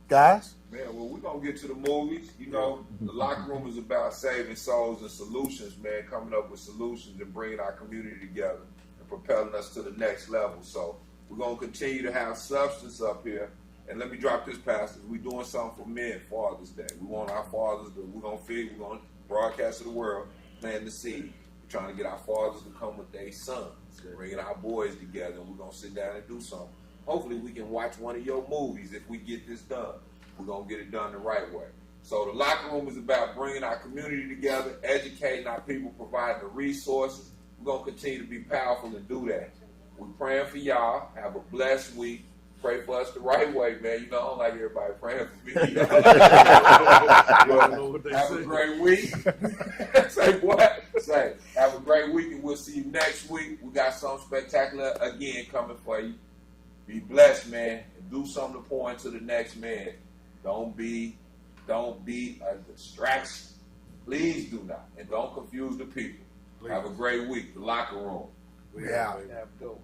Guys? Man, well, we're going to get to the movies. You know, the locker room is about saving souls and solutions, man, coming up with solutions and bringing our community together and propelling us to the next level. So we're going to continue to have substance up here. And let me drop this, Pastor. We're doing something for men, Father's Day. We want our fathers to, we're going to broadcast to the world, plant the seed. We're trying to get our fathers to come with their sons, bringing our boys together, and we're going to sit down and do something. Hopefully we can watch one of your movies if we get this done. We're going to get it done the right way. So the locker room is about bringing our community together, educating our people, providing the resources. We're going to continue to be powerful and do that. We're praying for y'all. Have a blessed week. Pray for us the right way, man. You know, I don't like everybody praying for me. Have a great week. Say what? Say, have a great week, and we'll see you next week. We got something spectacular again coming for you. Be blessed, man, and do something to pour into the next man. Don't be a distraction. Please do not. And don't confuse the people. Have a great week. The locker room. Yeah. Have to go.